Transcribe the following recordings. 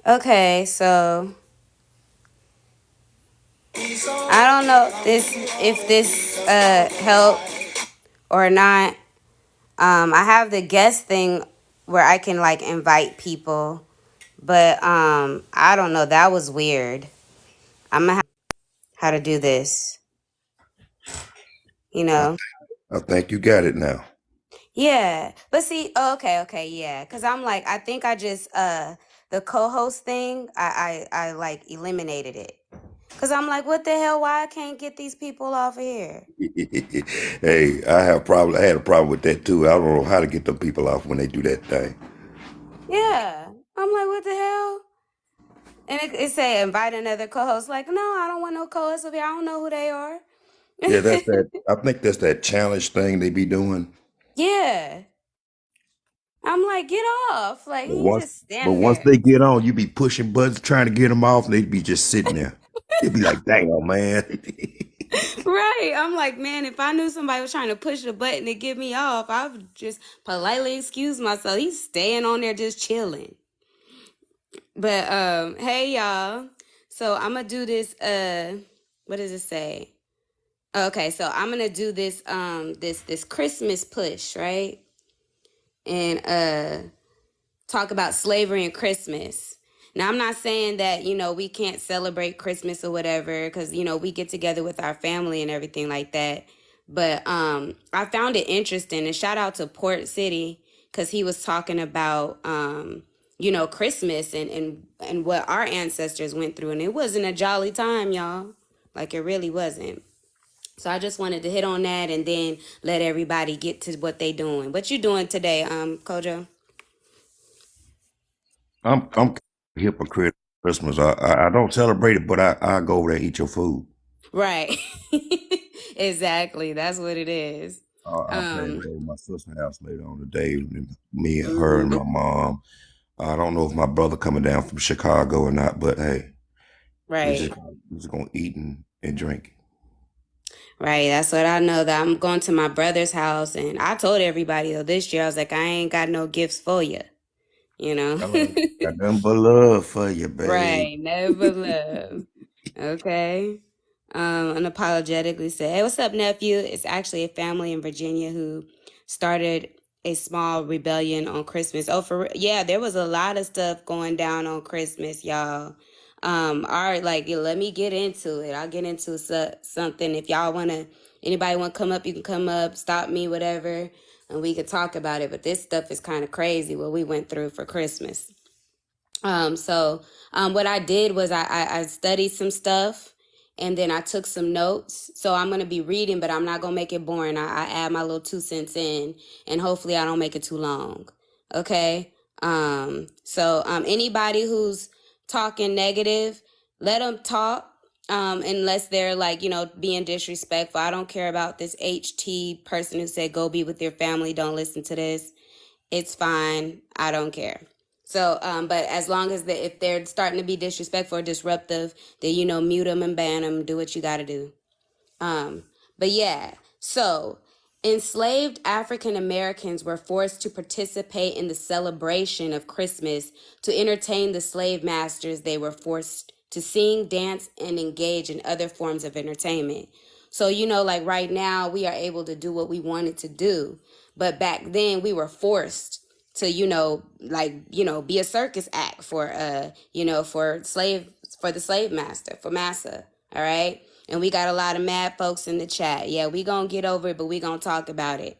Okay, so I don't know if this help or not. I have the guest thing where I can like invite people, but I don't know. That was weird. I'm gonna have how to do this. You I, know. I think you got it now. Yeah, but see, oh, okay, yeah, because I'm like, I think I just the co-host thing, I like eliminated it, because I'm like, what the hell? Why I can't get these people off of here? Hey, I had a problem with that too. I don't know how to get them people off when they do that thing. Yeah, I'm like, what the hell? And it say invite another co-host. Like, no, I don't want no co-hosts over here. I don't know who they are. Yeah, that's that. I think that's that challenge thing they be doing. Yeah, I'm like, get off! Like But he once, just but standing once there. they get on, you be pushing buttons trying to get them off, and they be just sitting there. They be like, "Damn, man." Right. I'm like, man, if I knew somebody was trying to push the button to get me off, I would just politely excuse myself. He's staying on there just chilling. But hey y'all. So I'm gonna do this what does it say? Okay, so I'm gonna do this this Christmas push, right? And talk about slavery and Christmas. Now, I'm not saying that, we can't celebrate Christmas or whatever because, we get together with our family and everything like that. But I found it interesting. And shout out to Port City because he was talking about, Christmas and what our ancestors went through. And it wasn't a jolly time, y'all. Like, it really wasn't. So I just wanted to hit on that and then let everybody get to what they doing. What you doing today, Kojo? I'm a hypocrite. Christmas. I don't celebrate it, but I go over there and eat your food. Right. Exactly. That's what it is. I plan to Um, go to my sister's house later on today. Me and her and mhm. my mom. I don't know if my brother coming down from Chicago or not, but hey, we Right. just we just gonna eat and drink. Right. That's what I know that I'm going to my brother's house and I told everybody though this year I was like I ain't got no gifts for you, you know. Got nothing but love for you, babe. Right. Never love. Okay. Unapologetically say, "Hey, what's up, nephew?" It's actually a family in Virginia who started a small rebellion on Christmas. Oh, yeah, there was a lot of stuff going down on Christmas, y'all. All right, like let me get into it. I'll get into something. If y'all anybody want to come up, you can come up. Stop me, whatever, and we could talk about it. But this stuff is kind of crazy what we went through for Christmas. What I did was I studied some stuff and then I took some notes. So I'm going to be reading, but I'm not going to make it boring. I add my little 2 cents in and hopefully I don't make it too long. Okay. Anybody who's talking negative, let them talk. Unless they're like, being disrespectful. I don't care about this HT person who said, go be with your family. Don't listen to this. It's fine. I don't care. So, but as long as if they're starting to be disrespectful or disruptive, then mute them and ban them. Do what you got to do. Um, but yeah, so enslaved African Americans were forced to participate in the celebration of Christmas to entertain the slave masters. They were forced to sing, dance, and engage in other forms of entertainment. So, like right now, we are able to do what we wanted to do. But back then, we were forced to, be a circus act for, for the slave master, for massa. All right. And we got a lot of mad folks in the chat. Yeah, we gonna get over it, but we gonna talk about it.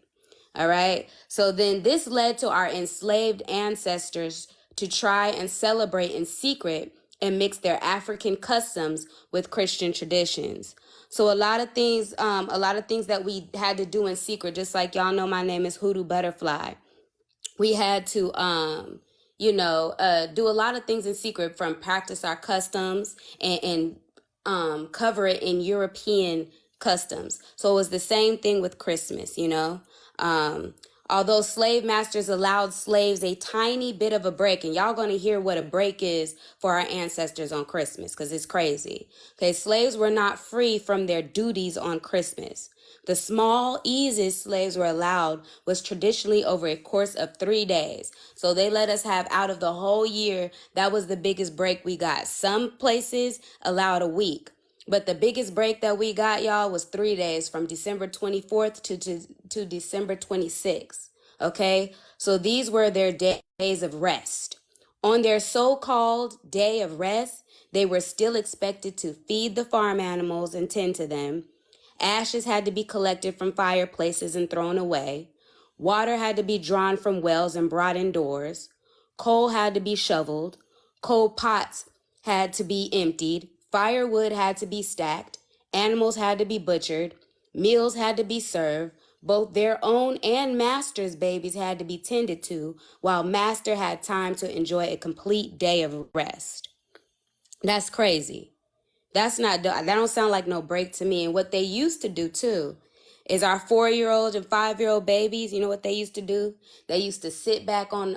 All right. So then this led to our enslaved ancestors to try and celebrate in secret and mix their African customs with Christian traditions. So a lot of things that we had to do in secret, just like y'all know my name is Hoodoo Butterfly. We had to do a lot of things in secret from practice our customs and cover it in European customs. So it was the same thing with Christmas. Um, Although slave masters allowed slaves a tiny bit of a break, and y'all gonna hear what a break is for our ancestors on Christmas, because it's crazy. Okay, slaves were not free from their duties on Christmas. The small eases slaves were allowed was traditionally over a course of 3 days. So they let us have out of the whole year, that was the biggest break we got. Some places allowed a week. But the biggest break that we got, y'all, was 3 days from December 24th to December 26th. Okay? So these were their days of rest. On their so-called day of rest, they were still expected to feed the farm animals and tend to them. Ashes had to be collected from fireplaces and thrown away. Water had to be drawn from wells and brought indoors. Coal had to be shoveled. Coal pots had to be emptied. Firewood had to be stacked. Animals had to be butchered. Meals had to be served. Both their own and master's babies had to be tended to, while master had time to enjoy a complete day of rest. That's crazy. That don't sound like no break to me. And what they used to do too is our 4-year-old and 5-year-old babies, you know what they used to do? They used to sit back on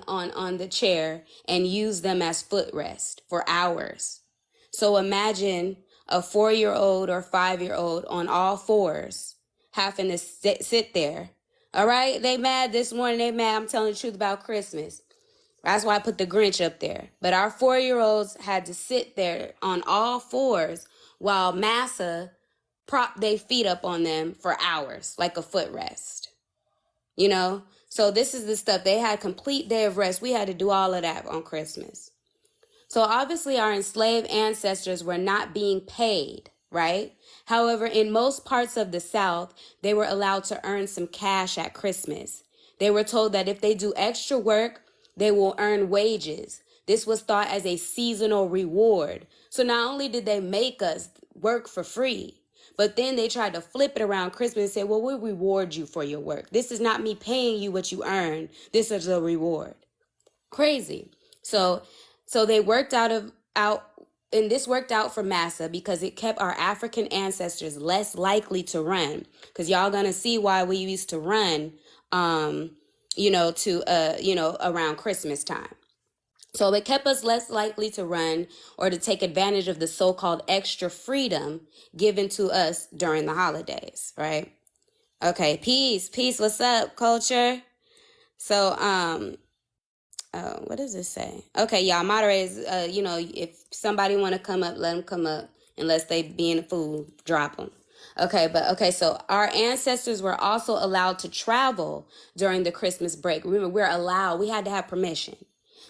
the chair and use them as footrest for hours. So imagine a 4-year-old or 5-year-old on all fours having to sit there. All right? They mad this morning. They mad. I'm telling the truth about Christmas. That's why I put the Grinch up there. But our 4-year-olds had to sit there on all fours while Massa propped their feet up on them for hours, like a footrest. You know? So this is the stuff. They had a complete day of rest. We had to do all of that on Christmas. So obviously our enslaved ancestors were not being paid, right? However, in most parts of the South, they were allowed to earn some cash at Christmas. They were told that if they do extra work, they will earn wages. This was thought as a seasonal reward. So not only did they make us work for free, but then they tried to flip it around Christmas and say, well, we'll reward you for your work. This is not me paying you what you earn. This is a reward. Crazy. So they worked and this worked out for Massa because it kept our African ancestors less likely to run. Because y'all gonna see why we used to run, around Christmas time. So it kept us less likely to run or to take advantage of the so-called extra freedom given to us during the holidays, right? Okay, peace, what's up, culture? So, what does this say? Okay, y'all, moderators, if somebody want to come up, let them come up. Unless they being a fool, drop them. Okay, so our ancestors were also allowed to travel during the Christmas break. Remember, we had to have permission.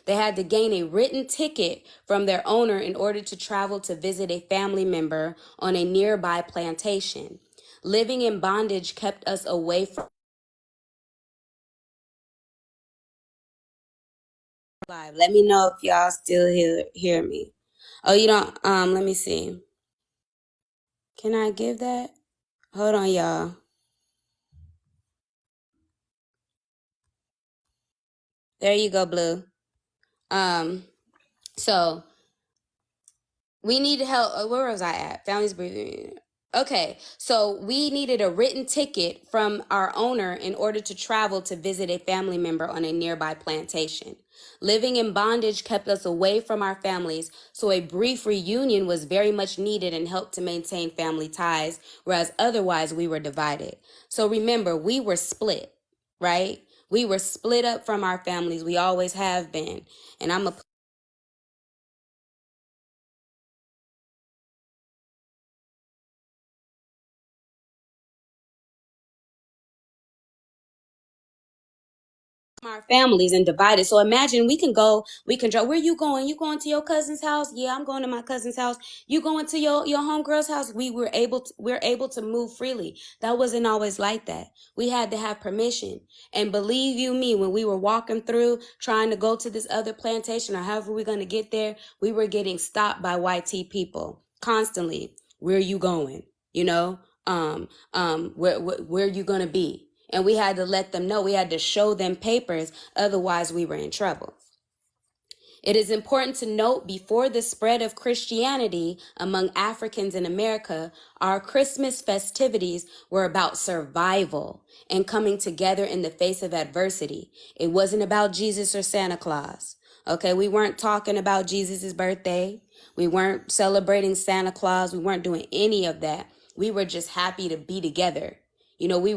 They had to gain a written ticket from their owner in order to travel to visit a family member on a nearby plantation. Living in bondage kept us away from live. Let me know if y'all still hear me. Oh, you don't, let me see. Can I give that? Hold on, y'all. There you go, Blue. So we need help. Where was I at? Families breathing. Okay, so we needed a written ticket from our owner in order to travel to visit a family member on a nearby plantation. Living in bondage kept us away from our families, so a brief reunion was very much needed and helped to maintain family ties, whereas otherwise we were divided. So remember, we were split, right? We were split up from our families. We always have been. And I'm a our families and divided. So imagine we can drive. Where you going? You going to your cousin's house? Yeah, I'm going to my cousin's house. You going to your homegirl's house? We're able to move freely. That wasn't always like that. We had to have permission. And believe you me, when we were walking through trying to go to this other plantation or however we're going to get there, we were getting stopped by YT people constantly. Where you going? You know, where you going to be? And we had to let them know. We had to show them papers. Otherwise, we were in trouble. It is important to note before the spread of Christianity among Africans in America, our Christmas festivities were about survival and coming together in the face of adversity. It wasn't about Jesus or Santa Claus. Okay, we weren't talking about Jesus's birthday. We weren't celebrating Santa Claus. We weren't doing any of that. We were just happy to be together. You know, we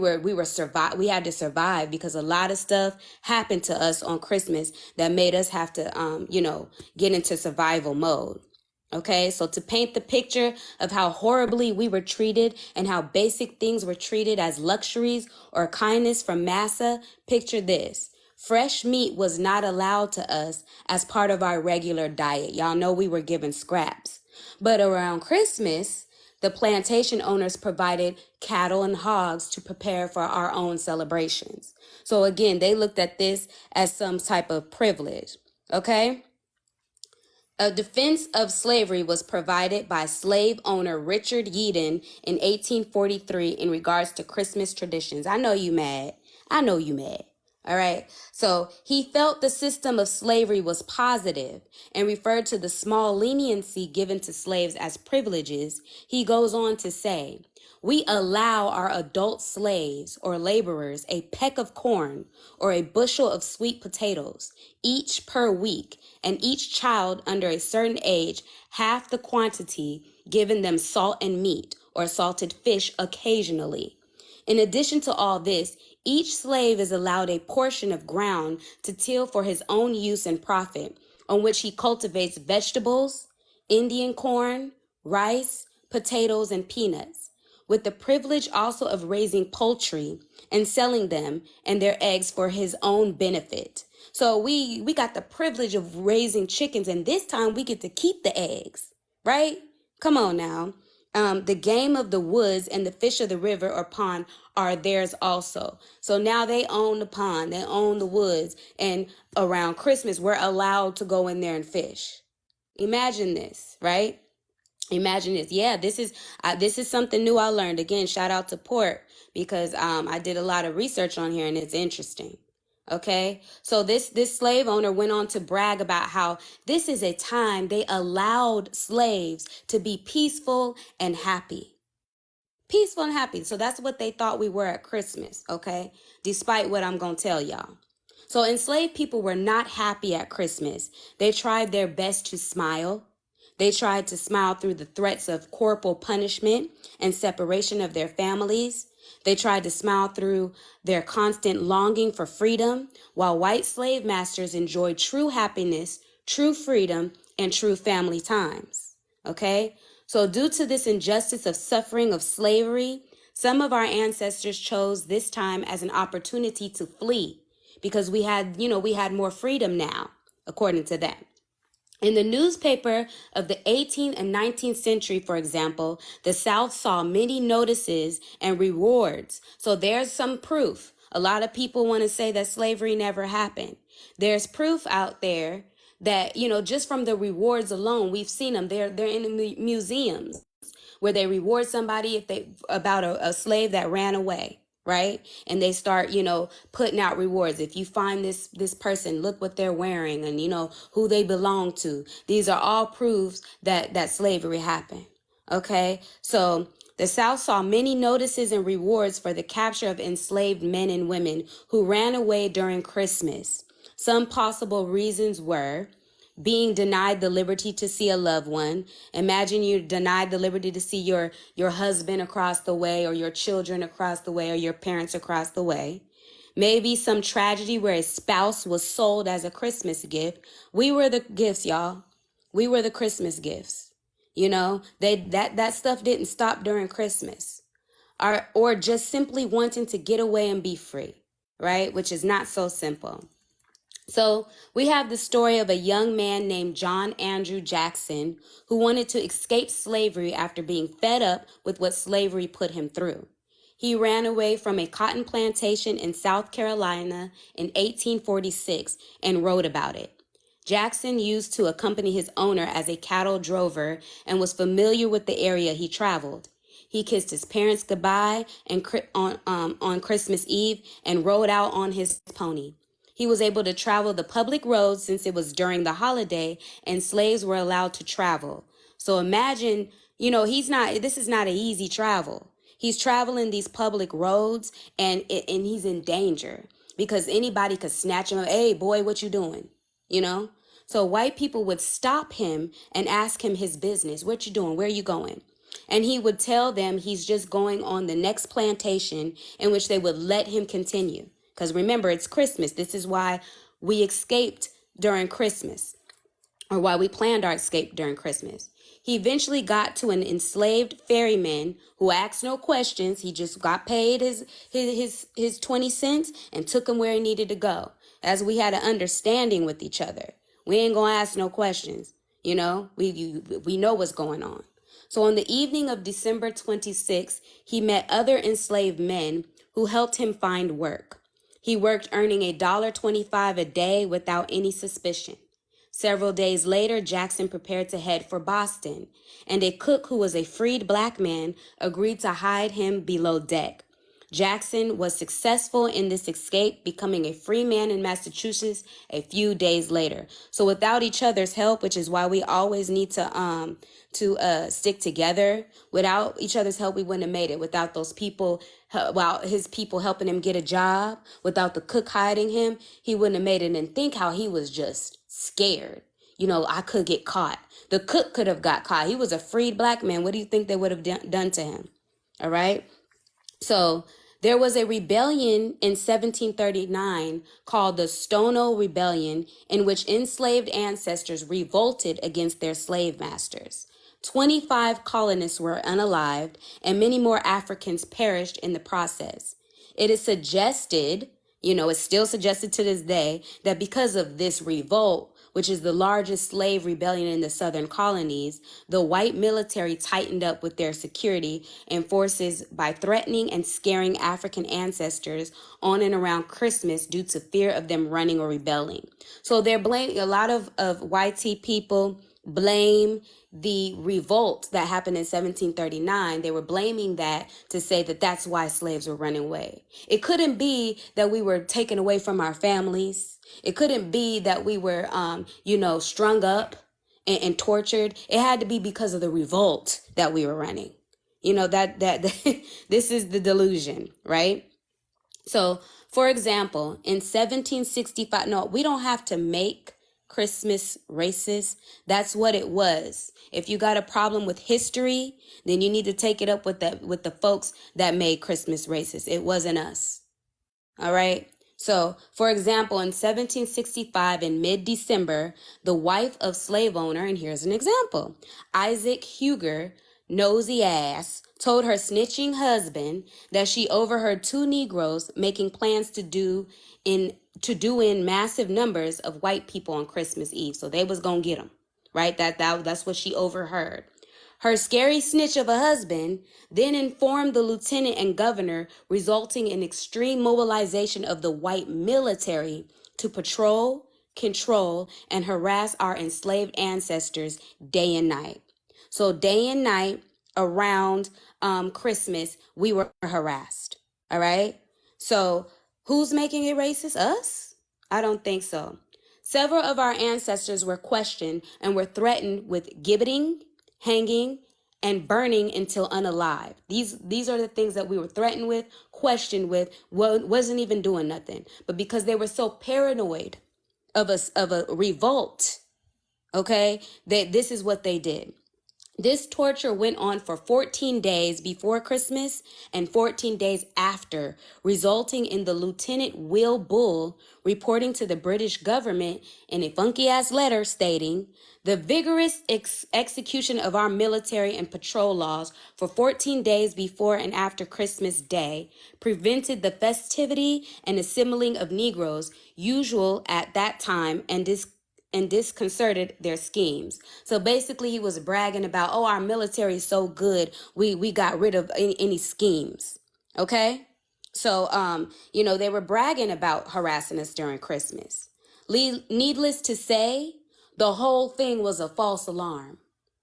had to survive because a lot of stuff happened to us on Christmas that made us have to, get into survival mode. Okay, so to paint the picture of how horribly we were treated and how basic things were treated as luxuries or kindness from massa, picture this. Fresh meat was not allowed to us as part of our regular diet. Y'all know we were given scraps. But around Christmas, the plantation owners provided cattle and hogs to prepare for our own celebrations. So again, they looked at this as some type of privilege. Okay? A defense of slavery was provided by slave owner Richard Yeadon in 1843 in regards to Christmas traditions. I know you mad. I know you mad. All right. So he felt the system of slavery was positive and referred to the small leniency given to slaves as privileges. He goes on to say, we allow our adult slaves or laborers a peck of corn or a bushel of sweet potatoes, each per week, and each child under a certain age half the quantity, giving them salt and meat or salted fish occasionally. In addition to all this, each slave is allowed a portion of ground to till for his own use and profit, on which he cultivates vegetables, Indian corn, rice, potatoes, and peanuts, with the privilege also of raising poultry and selling them and their eggs for his own benefit. So we got the privilege of raising chickens, and this time we get to keep the eggs, right? Come on now. The game of the woods and the fish of the river or pond are theirs also. So now they own the pond, they own the woods, and around Christmas, we're allowed to go in there and fish. Imagine this, right? Imagine this. Yeah, this is something new I learned. Again, shout out to Port because I did a lot of research on here and it's interesting. Okay, so this slave owner went on to brag about how this is a time they allowed slaves to be peaceful and happy. Peaceful and happy. So that's what they thought we were at Christmas, okay? Despite what I'm going to tell y'all. So enslaved people were not happy at Christmas. They tried their best to smile. They tried to smile through the threats of corporal punishment and separation of their families. They tried to smile through their constant longing for freedom, while white slave masters enjoyed true happiness, true freedom, and true family times. Okay? So due to this injustice of suffering of slavery, some of our ancestors chose this time as an opportunity to flee because we had more freedom now, according to them. In the newspaper of the 18th and 19th century, for example, the South saw many notices and rewards. So there's some proof. A lot of people want to say that slavery never happened. There's proof out there that, just from the rewards alone, we've seen them. They're in the museums where they reward somebody about a slave that ran away. Right? And they start, putting out rewards. If you find this person, look what they're wearing and, who they belong to. These are all proofs that slavery happened. Okay. So the South saw many notices and rewards for the capture of enslaved men and women who ran away during Christmas. Some possible reasons were being denied the liberty to see a loved one. Imagine you denied the liberty to see your husband across the way or your children across the way or your parents across the way. Maybe some tragedy where a spouse was sold as a Christmas gift. We were the gifts, y'all. We were the Christmas gifts. That stuff didn't stop during Christmas. Or just simply wanting to get away and be free, right? Which is not so simple. So we have the story of a young man named John Andrew Jackson who wanted to escape slavery after being fed up with what slavery put him through. He ran away from a cotton plantation in South Carolina in 1846 and wrote about it. Jackson used to accompany his owner as a cattle drover and was familiar with the area he traveled. He kissed his parents goodbye on Christmas Eve and rode out on his pony. He was able to travel the public roads since it was during the holiday and slaves were allowed to travel. So imagine, this is not an easy travel. He's traveling these public roads and he's in danger because anybody could snatch him up. Hey, boy, what you doing? You know? So white people would stop him and ask him his business. What you doing? Where you going? And he would tell them he's just going on the next plantation, in which they would let him continue. Because remember, it's Christmas. This is why we escaped during Christmas, or why we planned our escape during Christmas. He eventually got to an enslaved ferryman who asked no questions. He just got paid his 20 cents and took him where he needed to go. As we had an understanding with each other. We ain't gonna ask no questions. We know what's going on. So on the evening of December 26th, he met other enslaved men who helped him find work. He worked earning $1.25 a day without any suspicion. Several days later, Jackson prepared to head for Boston, and a cook who was a freed black man agreed to hide him below deck. Jackson was successful in this escape, becoming a free man in Massachusetts a few days later. So without each other's help, which is why we always need to stick together. Without each other's help, we wouldn't have made it. Without those people, his people helping him get a job, without the cook hiding him, he wouldn't have made it. And think how he was just scared. I could get caught. The cook could have got caught. He was a freed black man. What do you think they would have done to him? All right. So there was a rebellion in 1739 called the Stono Rebellion, in which enslaved ancestors revolted against their slave masters. 25 colonists were unalived, and many more Africans perished in the process. It is suggested, it's still suggested to this day, that because of this revolt, which is the largest slave rebellion in the southern colonies, the white military tightened up with their security and forces by threatening and scaring African ancestors on and around Christmas due to fear of them running or rebelling. So they're blaming, a lot of YT people blame the revolt that happened in 1739. They were blaming that to say that that's why slaves were running away. It couldn't be that we were taken away from our families. It couldn't be that we were, strung up and tortured. It had to be because of the revolt that we were running. This is the delusion, right? So, for example, in 1765, no, we don't have to make Christmas racist. That's what it was. If you got a problem with history, then you need to take it up with the folks that made Christmas racist. It wasn't us. All right. So, for example, in 1765, in mid-December, the wife of slave owner, and here's an example, Isaac Huger, nosy ass, told her snitching husband that she overheard two Negroes making plans to do in massive numbers of white people on Christmas Eve. So they was gonna get them, right? That's what she overheard. Her scary snitch of a husband then informed the lieutenant and governor, resulting in extreme mobilization of the white military to patrol, control, and harass our enslaved ancestors day and night. So day and night around Christmas, we were harassed. All right. So who's making it racist? Us? I don't think so. Several of our ancestors were questioned and were threatened with gibbeting, hanging, and burning until unalive. These are the things that we were threatened with, questioned with, wasn't even doing nothing. But because they were so paranoid of a revolt, okay, this is what they did. This torture went on for 14 days before Christmas and 14 days after, resulting in the Lieutenant Will Bull reporting to the British government in a funky-ass letter stating, the vigorous execution of our military and patrol laws for 14 days before and after Christmas Day prevented the festivity and assembling of Negroes usual at that time and disconcerted their schemes. So basically he was bragging about, our military is so good, we got rid of any schemes. Okay? So, they were bragging about harassing us during Christmas. Needless to say, the whole thing was a false alarm.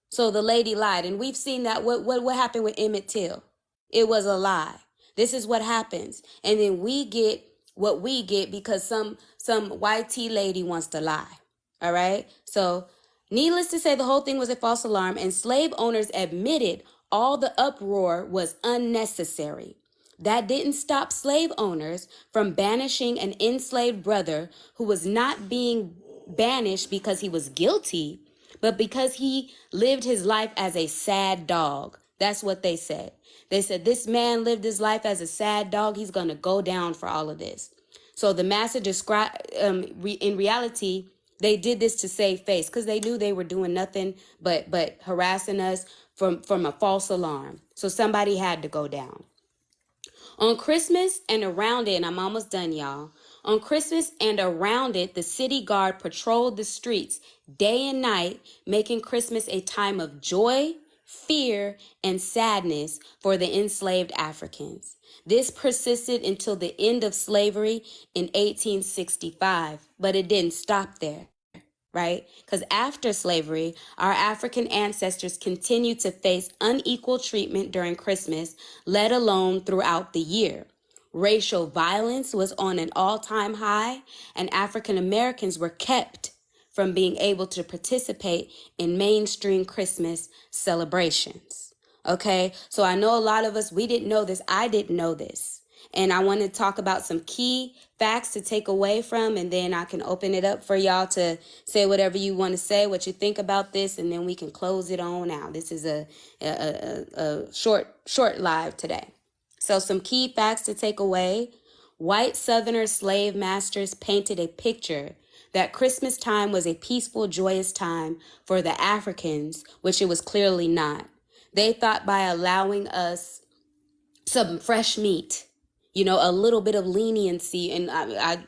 So the lady lied, and we've seen that. What happened with Emmett Till? It was a lie. This is what happens. And then we get what we get because some some white tea lady wants to lie. All right? So, needless to say, the whole thing was a false alarm, and slave owners admitted all the uproar was unnecessary. That didn't stop slave owners from banishing an enslaved brother who was not being banished because he was guilty, but because he lived his life as a sad dog. That's what they said. They said, this man lived his life as a sad dog. He's going to go down for all of this. So the master in reality, they did this to save face because they knew they were doing nothing but harassing us from a false alarm. So somebody had to go down. On Christmas and around it, and I'm almost done, y'all. On Christmas and around it, the city guard patrolled the streets day and night, making Christmas a time of joy, fear, and sadness for the enslaved Africans. This persisted until the end of slavery in 1865, but it didn't stop there. Right? Because after slavery, our African ancestors continued to face unequal treatment during Christmas, let alone throughout the year. Racial violence was on an all-time high, and African Americans were kept from being able to participate in mainstream Christmas celebrations. Okay? So I know a lot of us, we didn't know this. I didn't know this. And I want to talk about some key facts to take away from, and then I can open it up for y'all to say whatever you want to say, what you think about this, and then we can close it on out. This is a short live today. So some key facts to take away. White Southern slave masters painted a picture that Christmas time was a peaceful, joyous time for the Africans, which it was clearly not. They thought by allowing us some fresh meat, you know, a little bit of leniency. And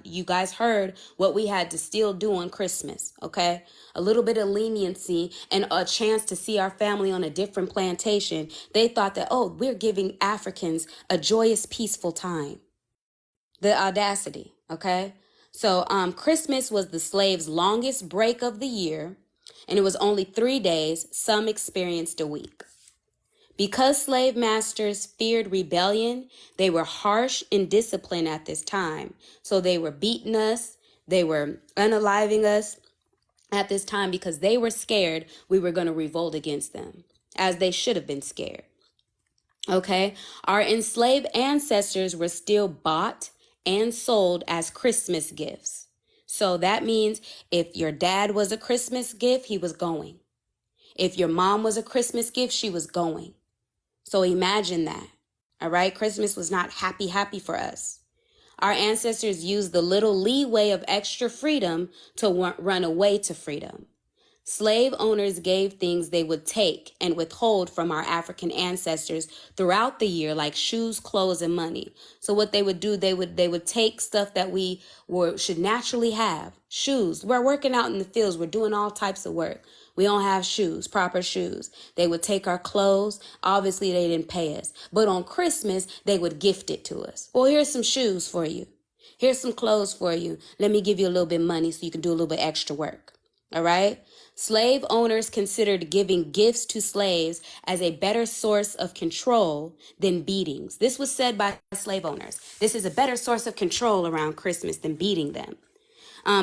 you guys heard what we had to still do on Christmas, okay? A little bit of leniency and a chance to see our family on a different plantation. They thought that, oh, we're giving Africans a joyous, peaceful time. The audacity, okay? So Christmas was the slaves' longest break of the year, and it was only 3 days. Some experienced a week. Because slave masters feared rebellion, they were harsh in discipline at this time. So they were beating us, they were unaliving us at this time because they were scared we were going to revolt against them, as they should have been scared. Okay, our enslaved ancestors were still bought and sold as Christmas gifts. So that means if your dad was a Christmas gift, he was going. If your mom was a Christmas gift, she was going. So imagine that, all right? Christmas was not happy for us. Our ancestors used the little leeway of extra freedom to run away to freedom. Slave owners gave things they would take and withhold from our African ancestors throughout the year, like shoes, clothes, and money. So what they would do, they would take stuff that we should naturally have. Shoes. We're working out in the fields. We're doing all types of work. We don't have shoes, proper shoes. They would take our clothes. Obviously, they didn't pay us. But on Christmas, they would gift it to us. Well, here's some shoes for you. Here's some clothes for you. Let me give you a little bit of money so you can do a little bit extra work. All right? Slave owners considered giving gifts to slaves as a better source of control than beatings. This was said by slave owners. This is a better source of control around Christmas than beating them.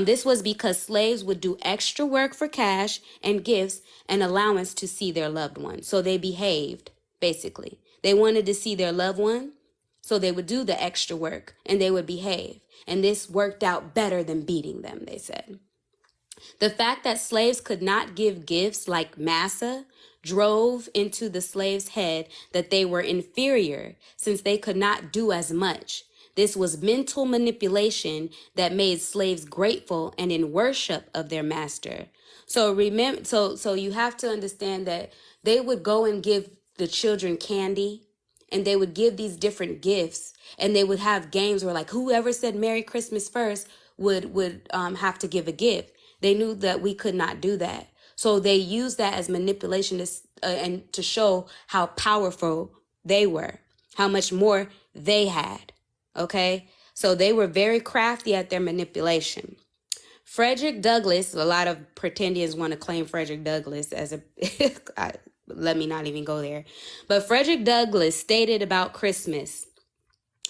This was because slaves would do extra work for cash and gifts and allowance to see their loved one. So they behaved, basically. They wanted to see their loved one, so they would do the extra work and they would behave. And this worked out better than beating them, they said. The fact that slaves could not give gifts like massa drove into the slave's head that they were inferior since they could not do as much. This was mental manipulation that made slaves grateful and in worship of their master. So remember, so you have to understand that they would go and give the children candy, and they would give these different gifts, and they would have games where like whoever said Merry Christmas first would have to give a gift. They knew that we could not do that. So they used that as manipulation and to show how powerful they were, how much more they had. Okay, so they were very crafty at their manipulation. Frederick Douglass, a lot of pretendians want to claim Frederick Douglass as a, let me not even go there. But Frederick Douglass stated about Christmas,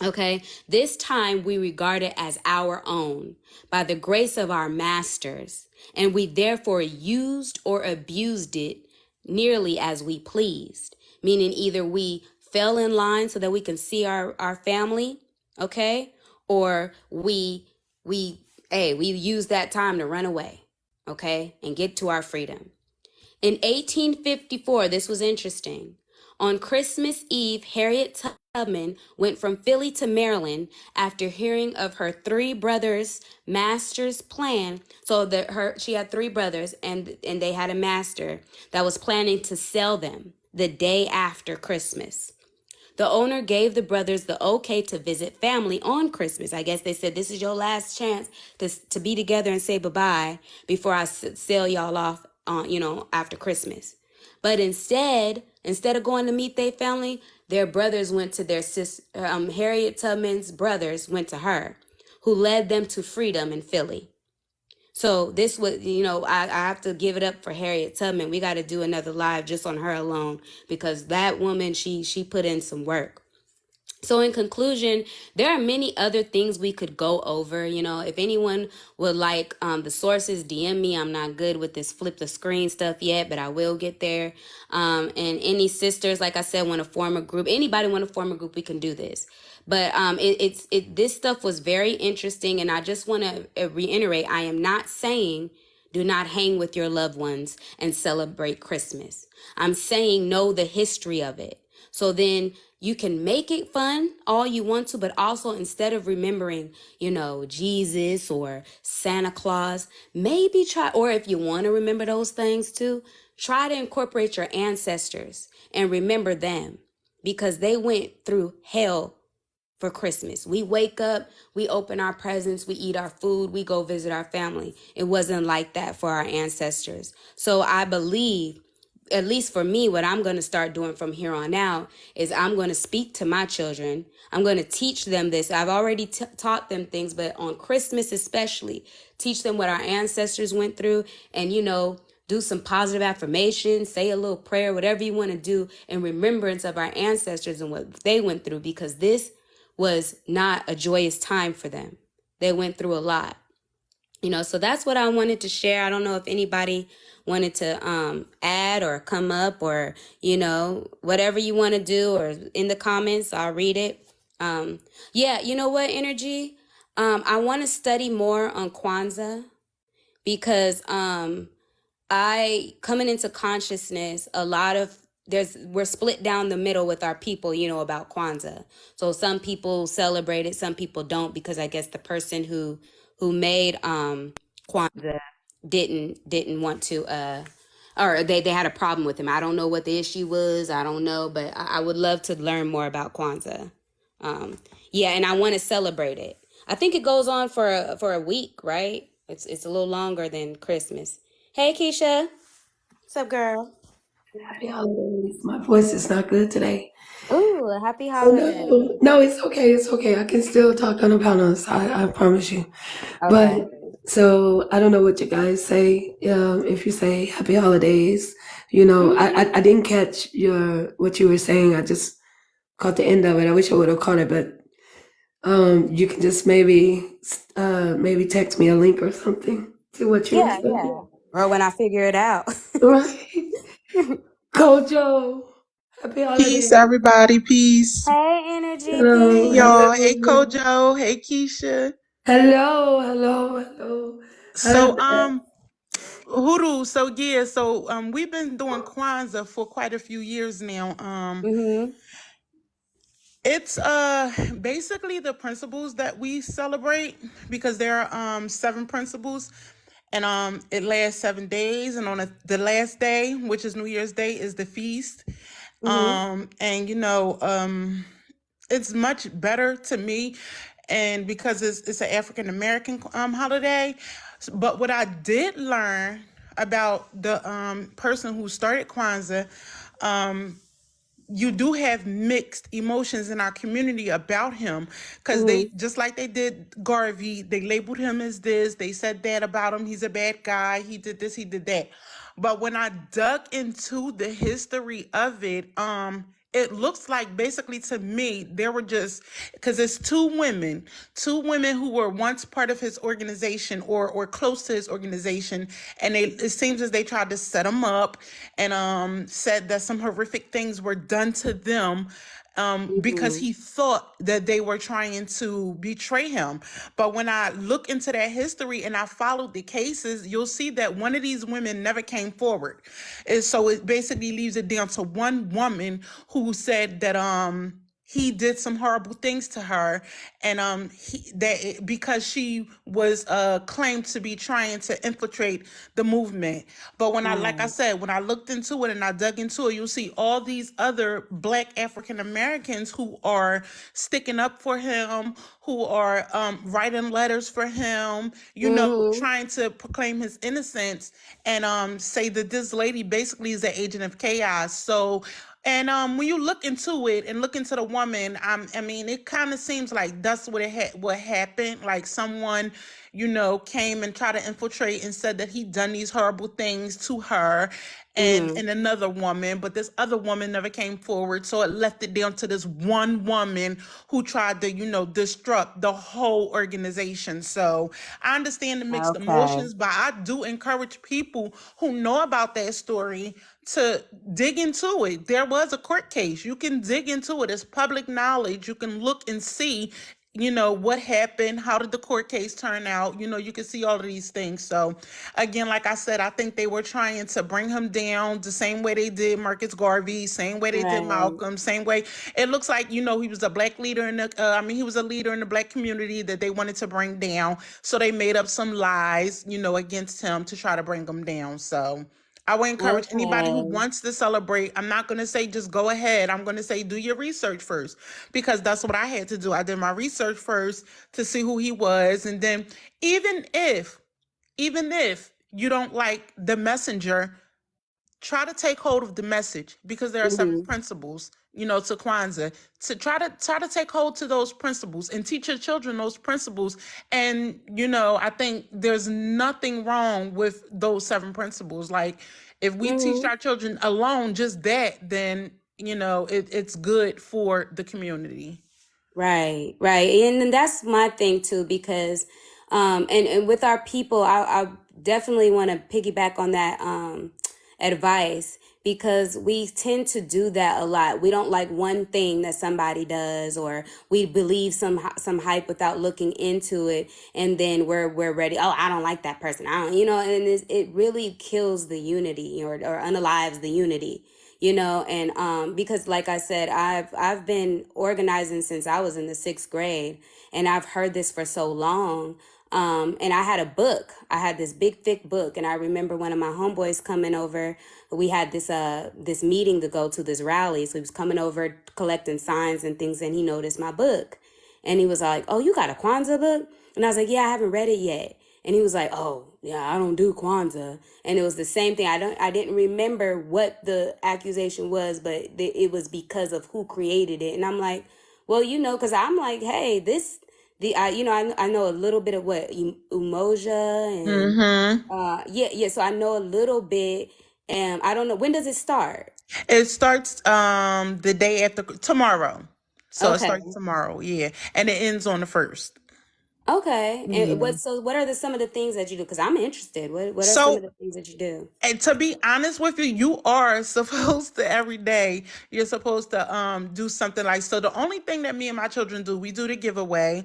Okay, this time we regard it as our own by the grace of our masters, and we therefore used or abused it nearly as we pleased. Meaning either we fell in line so that we can see our family, okay, or we use that time to run away, okay, and get to our freedom. In 1854, this was interesting. On Christmas Eve, Harriet Tubman went from Philly to Maryland after hearing of her three brothers' master's plan. So she had three brothers, and they had a master that was planning to sell them the day after Christmas. The owner gave the brothers the okay to visit family on Christmas. I guess they said, this is your last chance to be together and say bye-bye before I sell y'all off, after Christmas. But instead of going to meet their family, their brothers went to their sister, Harriet Tubman's brothers went to her, who led them to freedom in Philly. So this was, I have to give it up for Harriet Tubman. We got to do another live just on her alone, because that woman, she put in some work. So in conclusion, there are many other things we could go over. If anyone would like the sources, DM me. I'm not good with this flip the screen stuff yet, but I will get there. And any sisters, like I said, want to form a group. Anybody want to form a group, we can do this. But this stuff was very interesting, and I just want to reiterate, I am not saying do not hang with your loved ones and celebrate Christmas. I'm saying know the history of it. So then you can make it fun all you want to, but also instead of remembering, Jesus or Santa Claus, maybe try, or if you want to remember those things too, try to incorporate your ancestors and remember them, because they went through hell for Christmas. We wake up, we open our presents, we eat our food, we go visit our family. It wasn't like that for our ancestors. So I believe, at least for me, what I'm going to start doing from here on out is I'm going to speak to my children. I'm going to teach them this. I've already taught them things, but on Christmas especially, teach them what our ancestors went through, and, do some positive affirmations, say a little prayer, whatever you want to do in remembrance of our ancestors and what they went through, because this was not a joyous time for them. They went through a lot. So that's what I wanted to share. I don't know if anybody wanted to add or come up, or, whatever you want to do, or in the comments, I'll read it. You know what, Energy? I want to study more on Kwanzaa, because I coming into consciousness, a lot of we're split down the middle with our people, about Kwanzaa. So some people celebrate it, some people don't, because I guess the person who made Kwanzaa didn't want to or they had a problem with him. I don't know what the issue was. I don't know, but I would love to learn more about Kwanzaa. And I want to celebrate it. I think it goes on for a week, right? It's a little longer than Christmas. Hey, Keisha. What's up, girl? Happy holidays. My voice is not good today. Ooh, happy Oh, holidays. no, it's okay. It's okay. I can still talk on the panels. I promise you. Okay. But so I don't know what you guys say. If you say happy holidays, I didn't catch what you were saying. I just caught the end of it. I wish I would have caught it, but you can just maybe text me a link or something to what you were saying. Yeah. Or when I figure it out. Right. Kojo, happy holidays. Peace, everybody. Peace. Hey, Energy. Hello. Hey, Peace. y'all. Hey, Kojo. Hey, Keisha. Hello. So, Huru. So we've been doing Kwanzaa for quite a few years now. It's basically the principles that we celebrate, because there are 7 principles, and it lasts 7 days, and on the last day, which is New Year's Day, is the feast. And it's much better to me, and because it's an African American holiday. But what I did learn about the person who started Kwanzaa, you do have mixed emotions in our community about him, because they, just like they did Garvey, they labeled him as this, they said that about him, he's a bad guy, he did this, he did that. But when I dug into the history of it, it looks like basically to me there were just, because it's two women who were once part of his organization or close to his organization, and it seems as they tried to set him up and said that some horrific things were done to them because Mm-hmm. he thought that they were trying to betray him. But when I look into that history and I followed the cases, you'll see that one of these women never came forward. And so it basically leaves it down to one woman who said that he did some horrible things to her, and because she was claimed to be trying to infiltrate the movement. But when I, like I Right. said, when I looked into it and I dug into it, you'll see all these other Black African Americans who are sticking up for him, who are writing letters for him, Mm-hmm. trying to proclaim his innocence, and say that this lady basically is an agent of chaos. So, and when you look into it and look into the woman, I mean, it kind of seems like that's what happened. Like someone, came and tried to infiltrate and said that he done these horrible things to her and Mm-hmm. another woman, but this other woman never came forward. So it left it down to this one woman who tried to, disrupt the whole organization. So I understand the mixed Okay. emotions, but I do encourage people who know about that story to dig into it. There was a court case. You can dig into it. It's public knowledge. You can look and see, what happened. How did the court case turn out? You can see all of these things. So, again, like I said, I think they were trying to bring him down the same way they did Marcus Garvey, same way they did Right. Malcolm, same way. It looks like, he was a Black leader he was a leader in the Black community that they wanted to bring down. So they made up some lies, against him to try to bring him down. So, I would encourage anybody who Okay. wants to celebrate. I'm not going to say just go ahead. I'm going to say do your research first, because that's what I had to do. I did my research first to see who he was. And then even if you don't like the messenger, try to take hold of the message, because there are seven Mm-hmm. principles, to Kwanzaa, to try to take hold to those principles and teach your children those principles. And I think there's nothing wrong with those seven principles. Like, if we teach Mm-hmm. our children alone just that, then it's good for the community. Right, right. And then that's my thing too, because and with our people, I definitely want to piggyback on that advice, because we tend to do that a lot. We don't like one thing that somebody does, or we believe some hype without looking into it, and then we're ready. Oh, I don't like that person. I don't, and it really kills the unity, or unalives the unity. And because like I said, I've been organizing since I was in the 6th grade, and I've heard this for so long. And I had a book. I had this big thick book, and I remember one of my homeboys coming over. We had this meeting to go to, this rally, so he was coming over collecting signs and things, and he noticed my book, and he was like, "Oh, you got a Kwanzaa book?" And I was like, "Yeah, I haven't read it yet." And he was like, "Oh, yeah, I don't do Kwanzaa." And it was the same thing. I didn't remember what the accusation was, but it was because of who created it. And I'm like, well, because I'm like, hey, I know a little bit of what Umoja and Mm-hmm. yeah. So I know a little bit, and I don't know, when does it start? It starts the day after tomorrow. So it starts Okay. tomorrow, yeah. And it ends on the 1st. Okay. And Yeah. what are some of the things that you do? Because I'm interested. What are some of So, the things that you do? and to be honest with you, you are supposed to every day, you're supposed to do something like, so the only thing that me and my children do, we do the giveaway.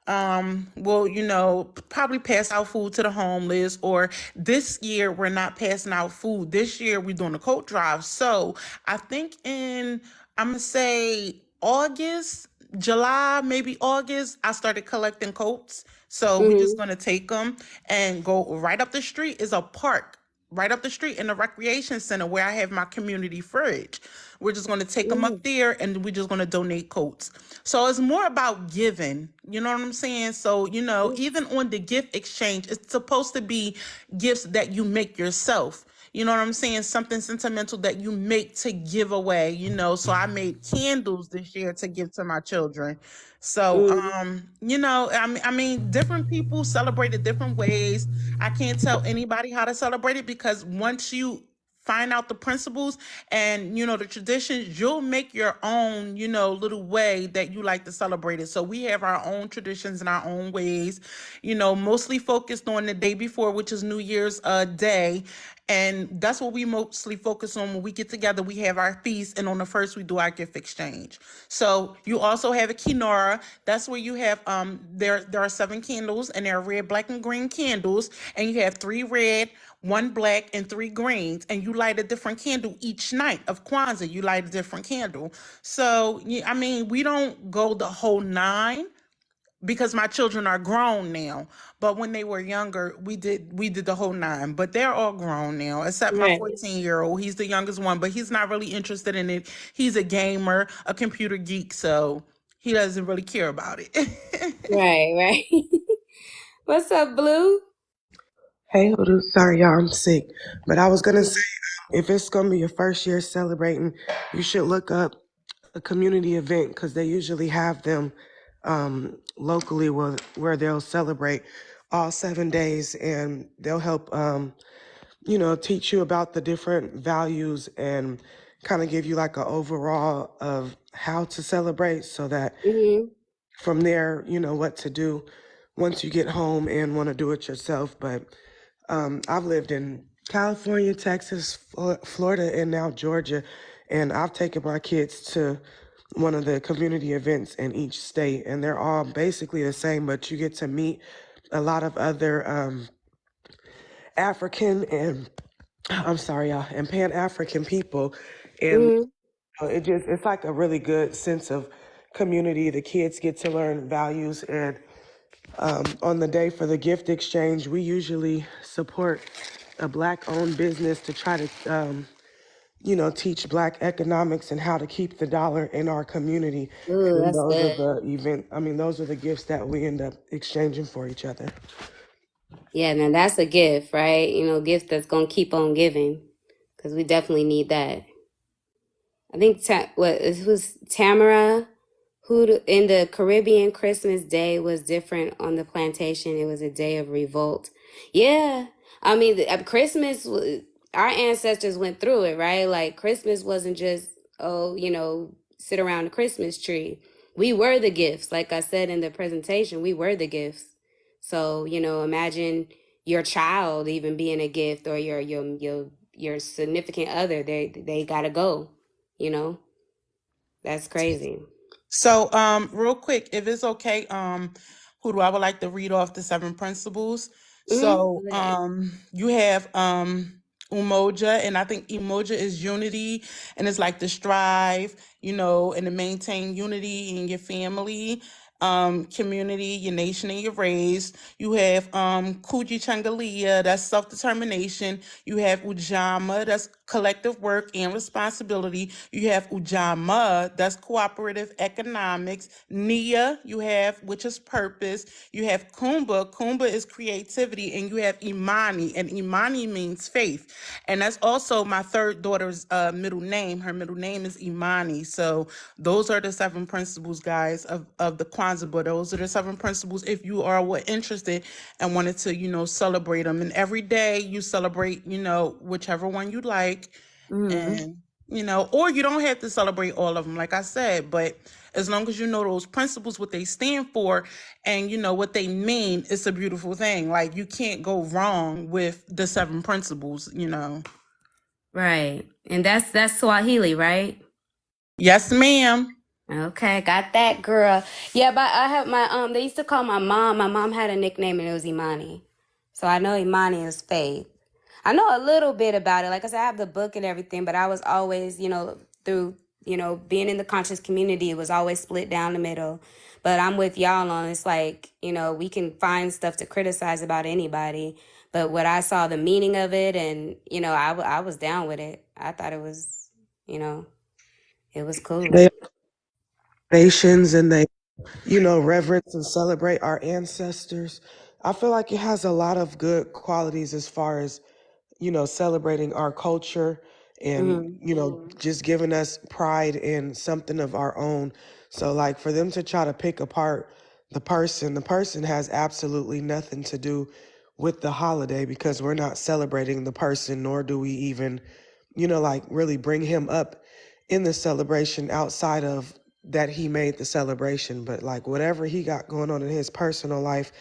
Well, probably pass out food to the homeless, or this year we're not passing out food. This year we're doing a coat drive. So I think I'm gonna say August, July, maybe August, I started collecting coats. So we're just Mm-hmm. gonna take them and go right up the street is a park. Right up the street in the recreation center where I have my community fridge. We're just going to take them Mm-hmm. up there, and we're just going to donate coats. So it's more about giving. You know what I'm saying? So, even on the gift exchange, it's supposed to be gifts that you make yourself. You know what I'm saying? Something sentimental that you make to give away. So I made candles this year to give to my children. So, Mm-hmm. I mean, different people celebrate it different ways. I can't tell anybody how to celebrate it, because once you find out the principles and, the traditions, you'll make your own, little way that you like to celebrate it. So we have our own traditions and our own ways, mostly focused on the day before, which is New Year's Day. And that's what we mostly focus on when we get together. We have our feast, and on the first we do our gift exchange. So you also have a Kinara. That's where you have there are 7 candles, and they're red, black, and green candles, and you have 3 red, 1 black, and 3 greens, and you light a different candle each night of Kwanzaa. You light a different candle. So we don't go the whole 9, because my children are grown now. But when they were younger, we did the whole 9. But they're all grown now, except my Right. 14-year-old. He's the youngest one, but he's not really interested in it. He's a gamer, a computer geek, so he doesn't really care about it. Right. What's up, Blue? Hey, Hoodoo. Sorry, y'all, I'm sick. But I was going to say, if it's going to be your first year celebrating, you should look up a community event because they usually have them locally where they'll celebrate all 7 days, and they'll help, teach you about the different values and kind of give you like an overall of how to celebrate so that Mm-hmm. from there, you know what to do once you get home and want to do it yourself. But I've lived in California, Texas, Florida, and now Georgia, and I've taken my kids to one of the community events in each state, and they're all basically the same, but you get to meet a lot of other African and and Pan-African people, and Mm-hmm. it's like a really good sense of community. The kids get to learn values, and on the day for the gift exchange, we usually support a Black-owned business to try to, teach Black economics and how to keep the dollar in our community. Ooh, And that's those are good. those are the gifts that we end up exchanging for each other. Yeah, man, that's a gift, right? Gift that's gonna keep on giving, because we definitely need that. I think it was Tamara in the Caribbean, Christmas Day was different on the plantation. It was a day of revolt. Yeah, Christmas. Our ancestors went through it, right? Like Christmas wasn't just sit around the Christmas tree. We were the gifts, like I said in the presentation. We were the gifts. So imagine your child even being a gift, or your significant other. They gotta go. That's crazy. So, real quick, if it's okay, Hoodoo, I would like to read off the 7 principles. So, you have Umoja, and I think Umoja is unity, and it's like to strive, and to maintain unity in your family, community, your nation, and your race. You have Kuji Changalia, that's self-determination. You have Ujama, that's collective work and responsibility. You have Ujama, that's cooperative economics. Nia, you have, which is purpose. You have Kumba. Kumba is creativity, and you have Imani, and Imani means faith. And that's also my third daughter's middle name. Her middle name is Imani. So those are the 7 principles, guys, of the Kwanzaa. But those are the 7 principles if you are interested and wanted to, celebrate them. And every day you celebrate, whichever one you like. And, or you don't have to celebrate all of them, like I said, but as long as you know those principles, what they stand for, and you know what they mean, it's a beautiful thing. Like you can't go wrong with the 7 principles, Right. And that's Swahili, right? Yes, ma'am. Okay, got that, girl. Yeah, but I have they used to call my mom. My mom had a nickname, and it was Imani. So I know Imani is faith. I know a little bit about it. Like I said, I have the book and everything, but I was always, through, being in the conscious community, it was always split down the middle. But I'm with y'all on it's like, we can find stuff to criticize about anybody. But what I saw the meaning of it, and, I was down with it. I thought it was, it was cool. They nations and they, reverence and celebrate our ancestors. I feel like it has a lot of good qualities as far as, celebrating our culture and, just giving us pride in something of our own. So like for them to try to pick apart the person has absolutely nothing to do with the holiday because we're not celebrating the person, nor do we even like really bring him up in the celebration outside of that he made the celebration. But like whatever he got going on in his personal life,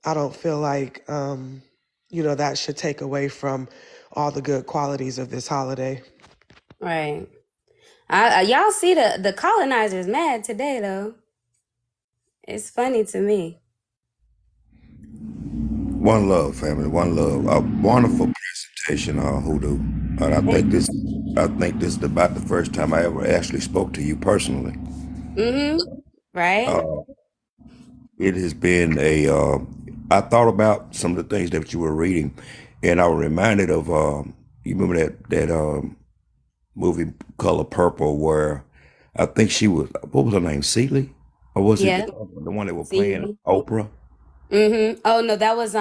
I don't feel like, that should take away from all the good qualities of this holiday. Right. Y'all see the colonizers mad today though. It's funny to me. One love, family. One love. A wonderful presentation, Hoodoo. And I think this is about the first time I ever actually spoke to you personally. Right? Uh, it has been I thought about some of the things that you were reading, and I was reminded of, you remember that movie Color Purple, where I think she was, what was her name, Seeley? Or was it Yeah. the one that was playing See? Oprah? Oh no, that was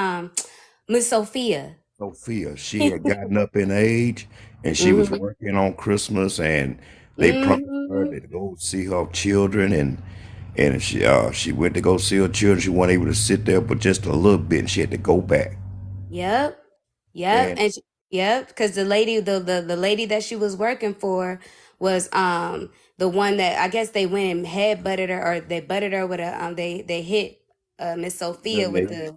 Miss Sophia. Sophia. She had gotten up in age, and she was Mm-hmm. working on Christmas, and they promised her Mm-hmm. to go see her children, and she went to go see her children. She wasn't able to sit there but just a little bit, and she had to go back. Yep. Yep. And Yep, because the lady, the lady that she was working for was the one that I guess they went and head butted her, or they butted her with a they hit Miss Sophia then with they,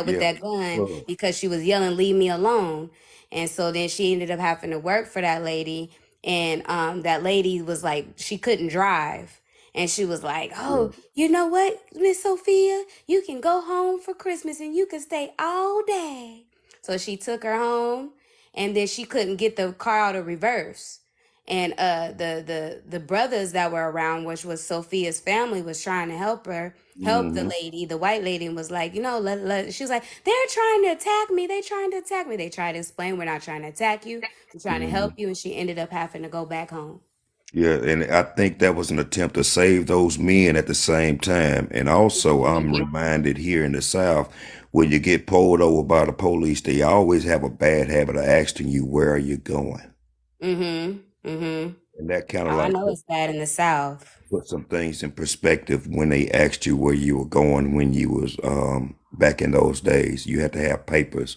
with yeah, that gun club. because she was yelling, "Leave me alone." And so then she ended up having to work for that lady, and that lady was like, she couldn't drive. And she was like, Yeah. "Oh, you know what, Miss Sophia? You can go home for Christmas and you can stay all day." So she took her home, and then she couldn't get the car out of reverse. And the brothers that were around, which was Sophia's family, was trying to help the Hmm. lady, the white lady, and was like, she was like, they're trying to attack me. They trying to attack me. They tried to explain, we're not trying to attack you. We're trying to help Hmm. you. And she ended up having to go back home. Yeah, and I think that was an attempt to save those men at the same time. And also, I'm reminded here in the South, when you get pulled over by the police, they always have a bad habit of asking you, "Where are you going?" Mm-hmm. Mm-hmm. And that kind of I like know it's bad in the South. put some things in perspective when they asked you where you were going when you was back in those days. You had to have papers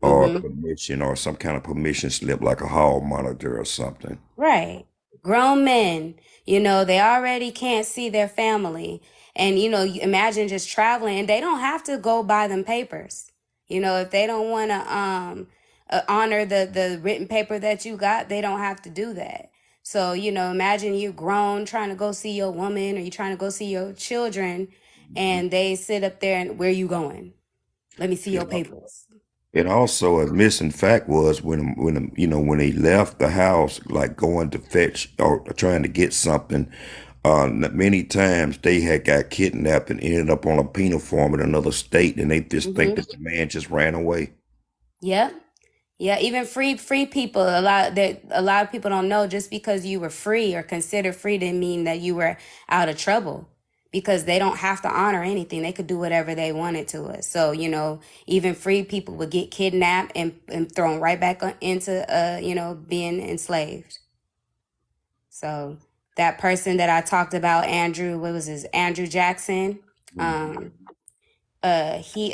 or Mm-hmm. permission or some kind of permission slip like a hall monitor or something. Right. Grown men, they already can't see their family. And, you imagine just traveling, and they don't have to go buy them papers. If they don't want to honor the written paper that you got, they don't have to do that. So, imagine you grown trying to go see your woman, or you trying to go see your children, and they sit up there and, "Where you going? Let me see You your know, papers." and also a missing fact was when he left the house, like going to fetch or trying to get something. Many times they had got kidnapped and ended up on a penal farm in another state, and they just think Mm-hmm. that the man just ran away. Yep. Yeah, even free people, a lot of people don't know, just because you were free or considered free didn't mean that you were out of trouble, because they don't have to honor anything. They could do whatever they wanted to us. So, even free people would get kidnapped and thrown right back into being enslaved. So that person that I talked about, Andrew, what was his, Andrew Jackson? Um he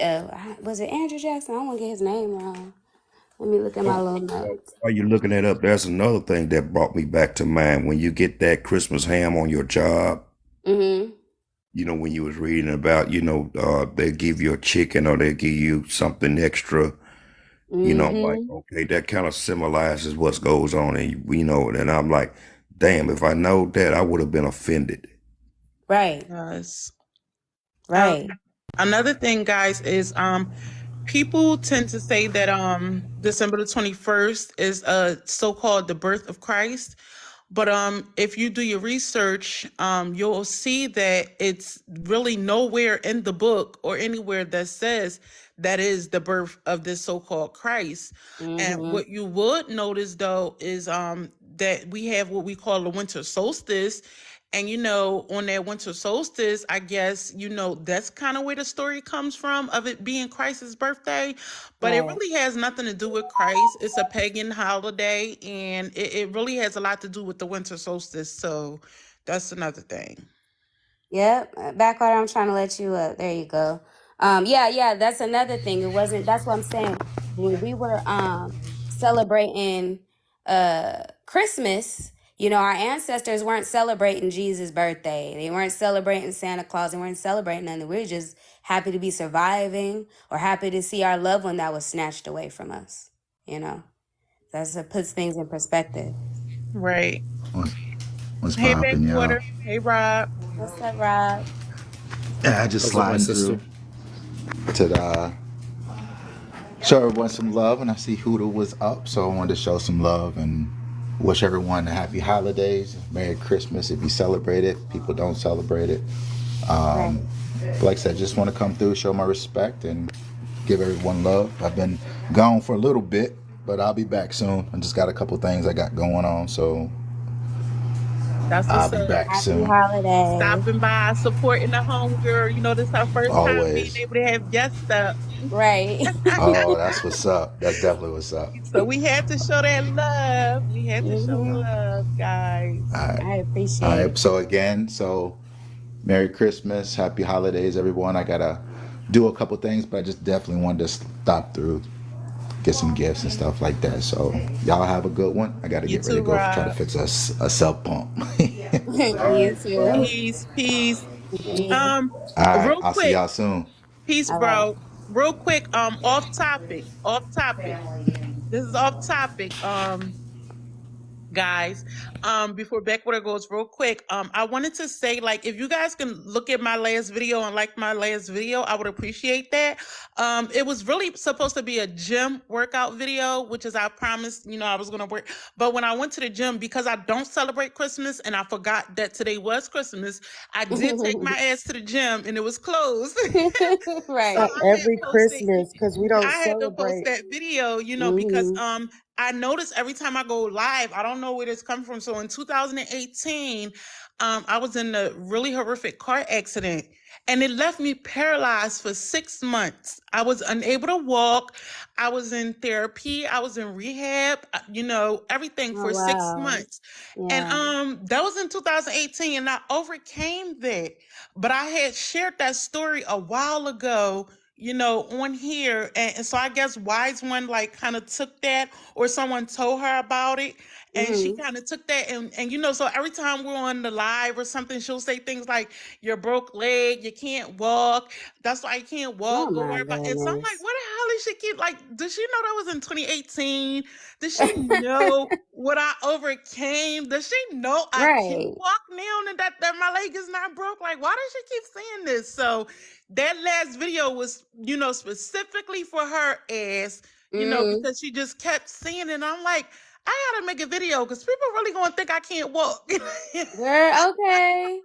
was it Andrew Jackson? I don't want to get his name wrong. Let me look at my Oh, little well, notes. while you're looking that up, there's another thing that brought me back to mind. When you get that Christmas ham on your job, Mm-hmm. when you was reading about, they give you a chicken or they give you something extra, I'm like, Mm-hmm. okay, that kind of symbolizes what goes on. And I'm like, damn, if I know that, I would have been offended. Right. Yes. Um, Right. Another thing, guys, is people tend to say that December the 21st is so-called the birth of Christ. But if you do your research, you'll see that it's really nowhere in the book or anywhere that says that is the birth of this so-called Christ. And Mm-hmm. what you would notice though is that we have what we call the winter solstice. And on that winter solstice, I guess, that's kind of where the story comes from of it being Christ's birthday. But it Right. really has nothing to do with Christ. It's a pagan holiday, and it really has a lot to do with the winter solstice. So that's another thing. Yep. Backward, I'm trying to let you up. There you go. Yeah, that's another thing. It wasn't, that's what I'm saying. When we were celebrating Christmas, you know, our ancestors weren't celebrating Jesus' birthday. They weren't celebrating Santa Claus. They weren't celebrating nothing. We were just happy to be surviving or happy to see our loved one that was snatched away from us. You know, that's what puts things in perspective. Right. What's Hey, poppin', y'all? Backwater. Hey, Rob. What's up, Rob? Yeah, I just How's it, my sliding sister? through to the show everyone some love, and I see Huda was up, so I wanted to show some love and wish everyone a happy holidays, Merry Christmas if you celebrate it. People don't celebrate it. Right. But like I said, just want to come through, show my respect, and give everyone love. I've been gone for a little bit, but I'll be back soon. I just got a couple things I got going on, so That's I'll what's be up. back Happy soon. holidays. Stopping by, supporting the home girl. You know, this is our first time being Always. able to have guests up. Right. Oh, that's what's up. That's definitely what's up. So we had to show that love. We had to show Hmm. love, guys. All right. I All appreciate right. So again, Merry Christmas, Happy Holidays, everyone. I gotta do a couple things, but I just definitely wanted to stop through, get some gifts and stuff like that. So y'all have a good one. I gotta You get ready too, to go try to Rob. fix a cell pump. you too. Peace, peace. Yeah. All right. Real I'll see quick, y'all soon. peace, All right. bro. Real quick, off topic. Off topic. This is off topic. Guys, before Backwater goes real quick, I wanted to say, like, if you guys can look at my last video and like my last video, I would appreciate that. It was really supposed to be a gym workout video, which is I promised, you know, I was gonna work. But when I went to the gym, because I don't celebrate Christmas and I forgot that today was Christmas, I did take my ass to the gym and it was closed. Right. So Not I had every posted Christmas, because we don't I had to post celebrate. that video, you know, because Hmm. I noticed every time I go live, I don't know where this comes from. So in 2018, I was in a really horrific car accident and it left me paralyzed for 6 months. I was unable to walk. I was in therapy. I was in rehab, you know, everything Oh for six wow. months. And Yeah. that was in 2018 and I overcame that. But I had shared that story a while ago, you know, on here. And so I guess Wise One like kind of took that, or someone told her about it. And she Hmm. kind of took that and you know, so every time we're on the live or something, she'll say things like, "Your broke leg, you can't walk. That's why you can't Oh walk or my whatever." And so I'm like, goodness. what the hell is she keep like? Does she know that was in 2018? Does she know what I overcame? Does she know I can Right. walk now and that my leg is not broke? Like, why does she keep saying this? So that last video was, you know, specifically for her ass, you know, Hmm. because she just kept saying it. And I'm like, I gotta make a video because people really gonna think I can't walk. Girl, okay.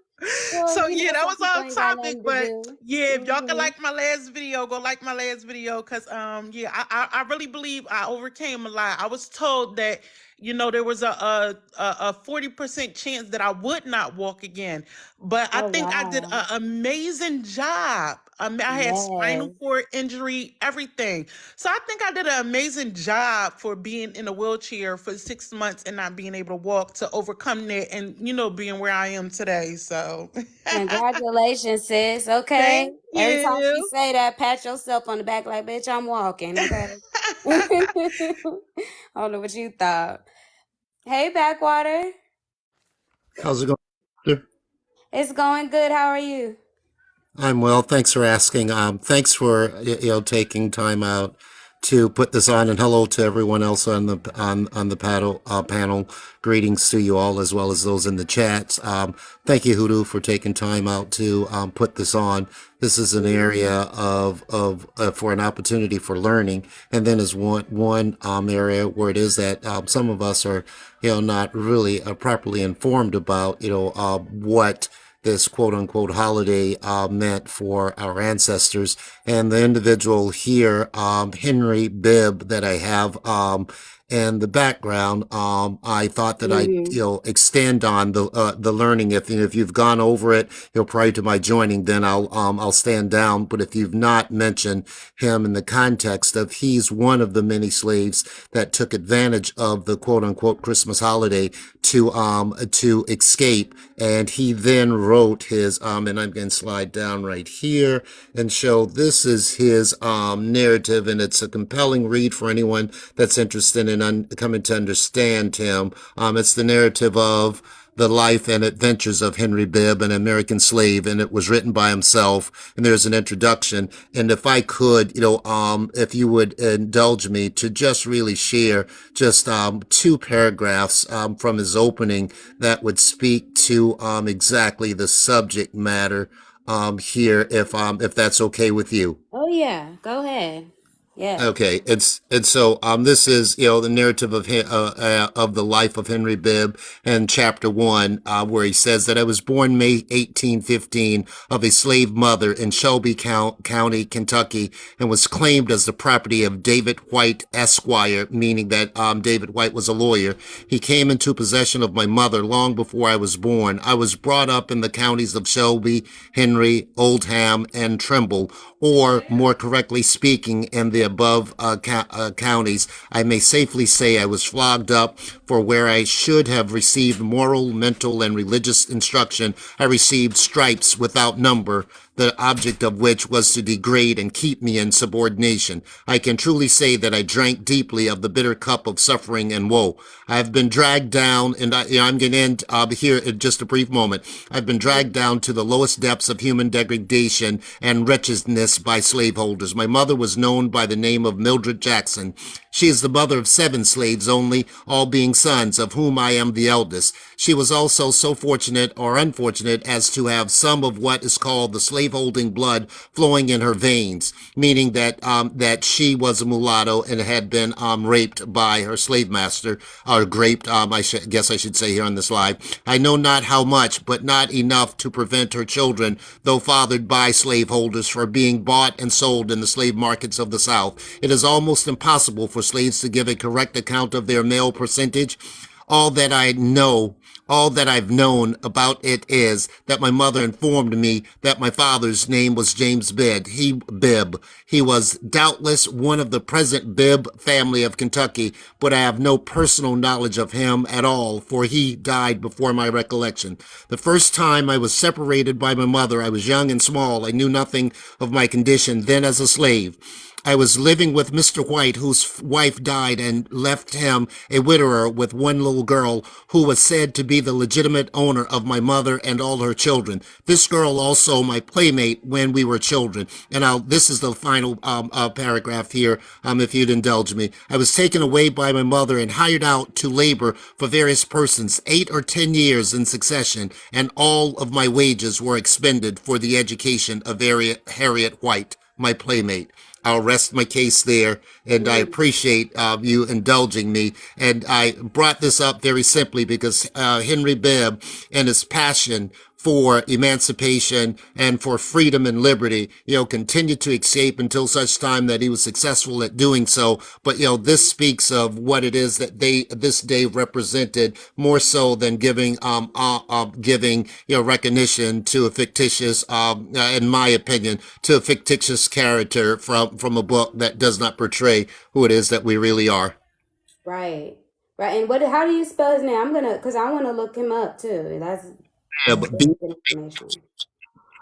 Well, So you yeah, know, that some was people off ain't got topic, nothing to but do. yeah, if y'all can Hmm. like my last video, go like my last video because yeah, I really believe I overcame a lot. I was told that, you know, there was a 40% chance that I would not walk again, but I Oh think I did wow. an amazing job. I had spinal Yes. cord injury, everything. So I think I did an amazing job for being in a wheelchair for 6 months and not being able to walk to overcome that and, you know, being where I am today. So Congratulations, sis. Okay. thank Every time she you. say that, pat yourself on the back like, bitch, I'm walking. Okay. I don't know what you thought. Hey, Backwater. How's it going, sister? It's going good. How are you? I'm well. Thanks for asking. Thanks for taking time out to put this on, and hello to everyone else on the panel. Greetings to you all, as well as those in the chats. Thank you, Hoodoo, for taking time out to put this on. This is an area of for an opportunity for learning, and then is one area where it is that some of us are not really properly informed about what this quote unquote holiday meant for our ancestors. And the individual here, Henry Bibb, that I have in the background, I thought that I Hmm. extend on the learning. If you've gone over it, prior to my joining, then I'll stand down. But if you've not mentioned him in the context of he's one of the many slaves that took advantage of the quote unquote Christmas holiday to escape, and he then wrote his and I'm going to slide down right here and show this is his narrative, and it's a compelling read for anyone that's interested in coming to understand him. It's the narrative of the life and adventures of Henry Bibb, an American slave, and it was written by himself. And there's an introduction. And if I could, if you would indulge me to just really share just two paragraphs from his opening that would speak to exactly the subject matter here, if that's okay with you. Oh yeah, go ahead. Yes. Okay, this is the narrative of the life of Henry Bibb, and chapter 1, where he says that I was born May 1815 of a slave mother in Shelby County, Kentucky, and was claimed as the property of David White Esquire, meaning that David White was a lawyer. He came into possession of my mother long before I was born. I was brought up in the counties of Shelby, Henry, Oldham, and Trimble, or more correctly speaking, in the above counties. I may safely say I was flogged up, for where I should have received moral, mental, and religious instruction, I received stripes without number, the object of which was to degrade and keep me in subordination. I can truly say that I drank deeply of the bitter cup of suffering and woe. I have been dragged down, and I'm going to end here in just a brief moment. I've been dragged down to the lowest depths of human degradation and wretchedness by slaveholders. My mother was known by the name of Mildred Jackson. She is the mother of 7 slaves only, all being sons, of whom I am the eldest. She was also so fortunate or unfortunate as to have some of what is called the slaveholding blood flowing in her veins, meaning that she was a mulatto and had been raped by her slave master, or raped, guess I should say here on this slide. I know not how much, but not enough to prevent her children, though fathered by slaveholders, from being bought and sold in the slave markets of the South. It is almost impossible for slaves to give a correct account of their male percentage. All that I've known about it is that my mother informed me that my father's name was James Bibb. He was doubtless one of the present Bibb family of Kentucky, but I have no personal knowledge of him at all, for he died before my recollection. The first time I was separated by my mother, I was young and small. I knew nothing of my condition then as a slave. I was living with Mr. White, whose wife died and left him a widower with one little girl who was said to be the legitimate owner of my mother and all her children. This girl also my playmate when we were children. And this is the final paragraph here, if you'd indulge me. I was taken away by my mother and hired out to labor for various persons 8 or 10 years in succession, and all of my wages were expended for the education of Harriet White, my playmate. I'll rest my case there, and I appreciate you indulging me. And I brought this up very simply because Henry Bibb and his passion for emancipation and for freedom and liberty, continued to escape until such time that he was successful at doing so. But, this speaks of what it is that this day represented, more so than giving recognition to a fictitious, in my opinion, to a fictitious character from a book that does not portray who it is that we really are. Right. Right. And how do you spell his name? because I want to look him up too. That's Bibb. good information.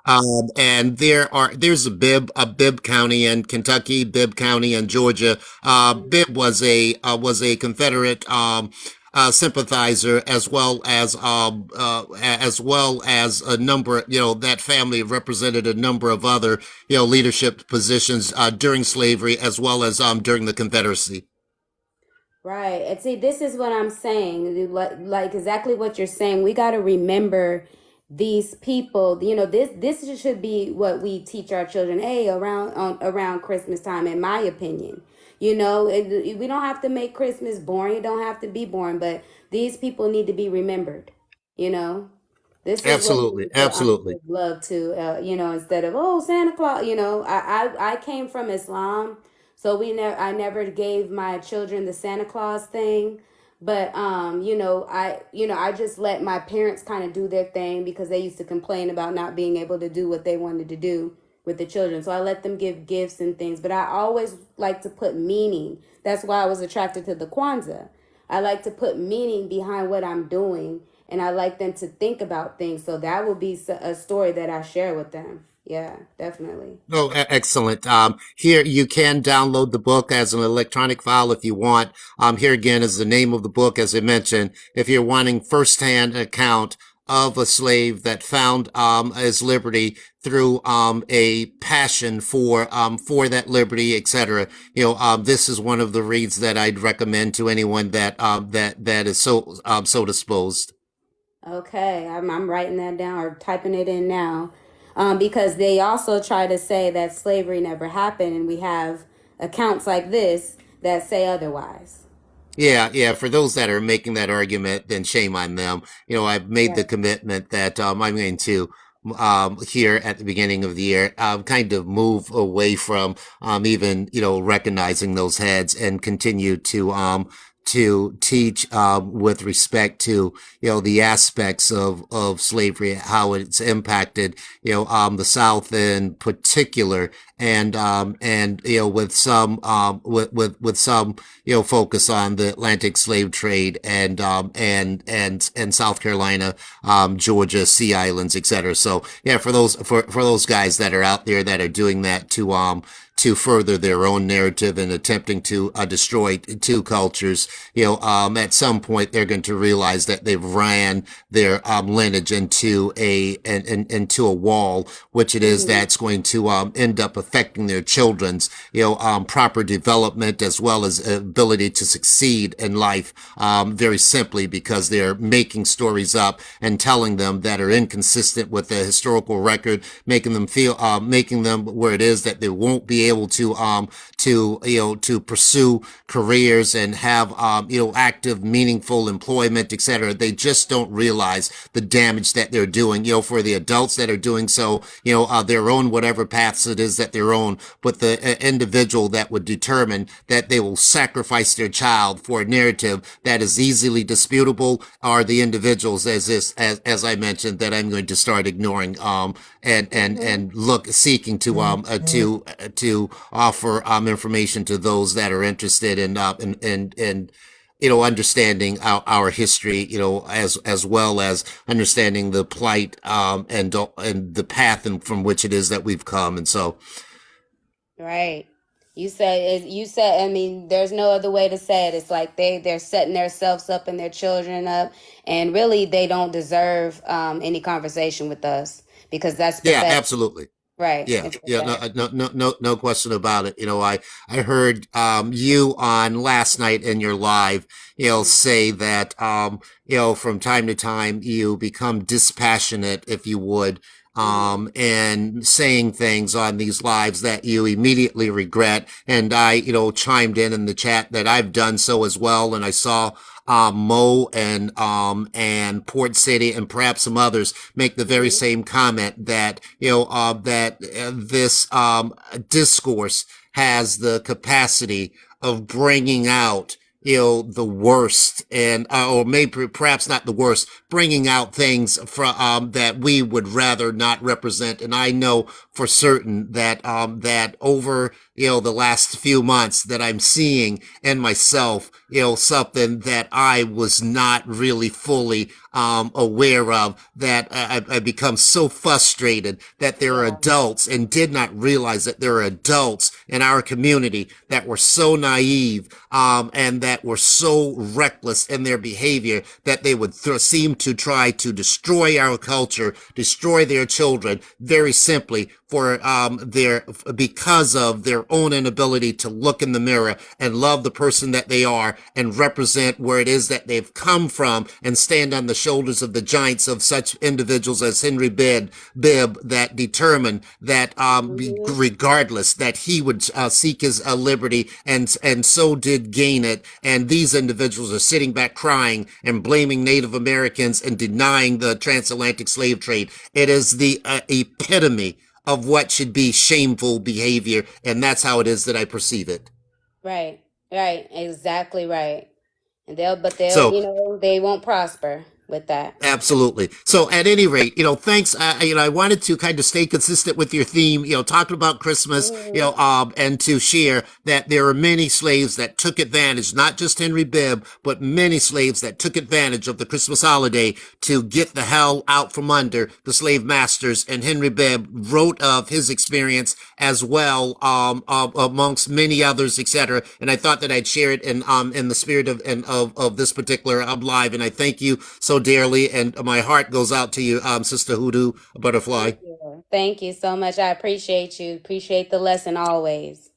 And there's a Bibb County in Kentucky, Bibb County in Georgia. Bibb was a Confederate sympathizer, as well as a number. That family represented a number of other leadership positions during slavery, as well as during the Confederacy. Right. And see, this is what I'm saying. Like exactly what you're saying. We got to remember these people. This should be what we teach our children. Hey, around Christmas time, in my opinion. We don't have to make Christmas boring. It don't have to be boring, but these people need to be remembered. This is Absolutely, absolutely. would love to, instead of Santa Claus. I came from Islam. So I never gave my children the Santa Claus thing, but I just let my parents kind of do their thing because they used to complain about not being able to do what they wanted to do with the children. So I let them give gifts and things, but I always like to put meaning. That's why I was attracted to the Kwanzaa. I like to put meaning behind what I'm doing, and I like them to think about things. So that will be a story that I share with them. Yeah, definitely. Oh, excellent. Here you can download the book as an electronic file if you want. Here again is the name of the book, as I mentioned. If you're wanting firsthand account of a slave that found his liberty through a passion for that liberty, etc. This is one of the reads that I'd recommend to anyone that is so disposed. Okay, I'm writing that down or typing it in now, because they also try to say that slavery never happened, and we have accounts like this that say otherwise. Yeah. For those that are making that argument, then shame on them. I've made the Right. commitment that I'm going to here at the beginning of the year kind of move away from even recognizing those heads and continue to teach with respect to the aspects of slavery, how it's impacted the South in particular, and with some with some focus on the Atlantic slave trade and South Carolina, Georgia, Sea Islands, etc. So yeah, for those guys that are out there that are doing that to further their own narrative and attempting to destroy two cultures, at some point they're going to realize that they've ran their lineage into a wall, which it is Hmm. that's going to end up affecting their children's proper development as well as ability to succeed in life, very simply because they're making stories up and telling them that are inconsistent with the historical record, making them where it is that they won't be able to pursue careers and have active, meaningful employment, etc. They just don't realize the damage that they're doing. For the adults that are doing so, their own whatever paths it is that they're on, but the individual that would determine that they will sacrifice their child for a narrative that is easily disputable are the individuals as I mentioned that I'm going to start ignoring Hmm. and seeking to offer information to those that are interested in understanding our history, as well as understanding the plight and the path from which it is that we've come. And so, Right. You said, I mean, there's no other way to say it. It's like they're setting themselves up and their children up, and really they don't deserve any conversation with us because that's yeah, pathetic. absolutely. Right. Yeah, It's yeah, no, pathetic. no question about it. I heard you on last night in your live, say that from time to time you become dispassionate, if you would, Mm-hmm. and saying things on these lives that you immediately regret. And I, chimed in the chat that I've done so as well, and I saw Mo and Port City and perhaps some others make the very Mm-hmm. same comment that this discourse has the capacity of bringing out the worst and or maybe perhaps not the worst, bringing out things from that we would rather not represent. And I know for certain that over the last few months that I'm seeing in myself something that I was not really fully aware of, that I become so frustrated that there are Yeah. adults and did not realize that there are adults in our community that were so naive and that were so reckless in their behavior that they would seem to try to destroy our culture, destroy their children, very simply for because of their own inability to look in the mirror and love the person that they are and represent where it is that they've come from and stand on the shoulders of the giants of such individuals as Henry Bibb that determined that Mm-hmm. regardless that he would seek his liberty and so did gain it. And these individuals are sitting back crying and blaming Native Americans and denying the transatlantic slave trade. It is the epitome of what should be shameful behavior, and that's how it is that I perceive it. Right. Right. Exactly right. And they'll, So they won't prosper. with that. Absolutely. So at any rate, thanks. I wanted to kind of stay consistent with your theme, talking about Christmas, Mhm. and to share that there are many slaves that took advantage, not just Henry Bibb, but many slaves that took advantage of the Christmas holiday to get the hell out from under the slave masters. And Henry Bibb wrote of his experience as well, amongst many others, etc. And I thought that I'd share it in the spirit of this particular live. And I thank you so dearly, and my heart goes out to you, Sister Hoodoo Butterfly. Thank you. Thank you so much. I appreciate you. Appreciate the lesson always.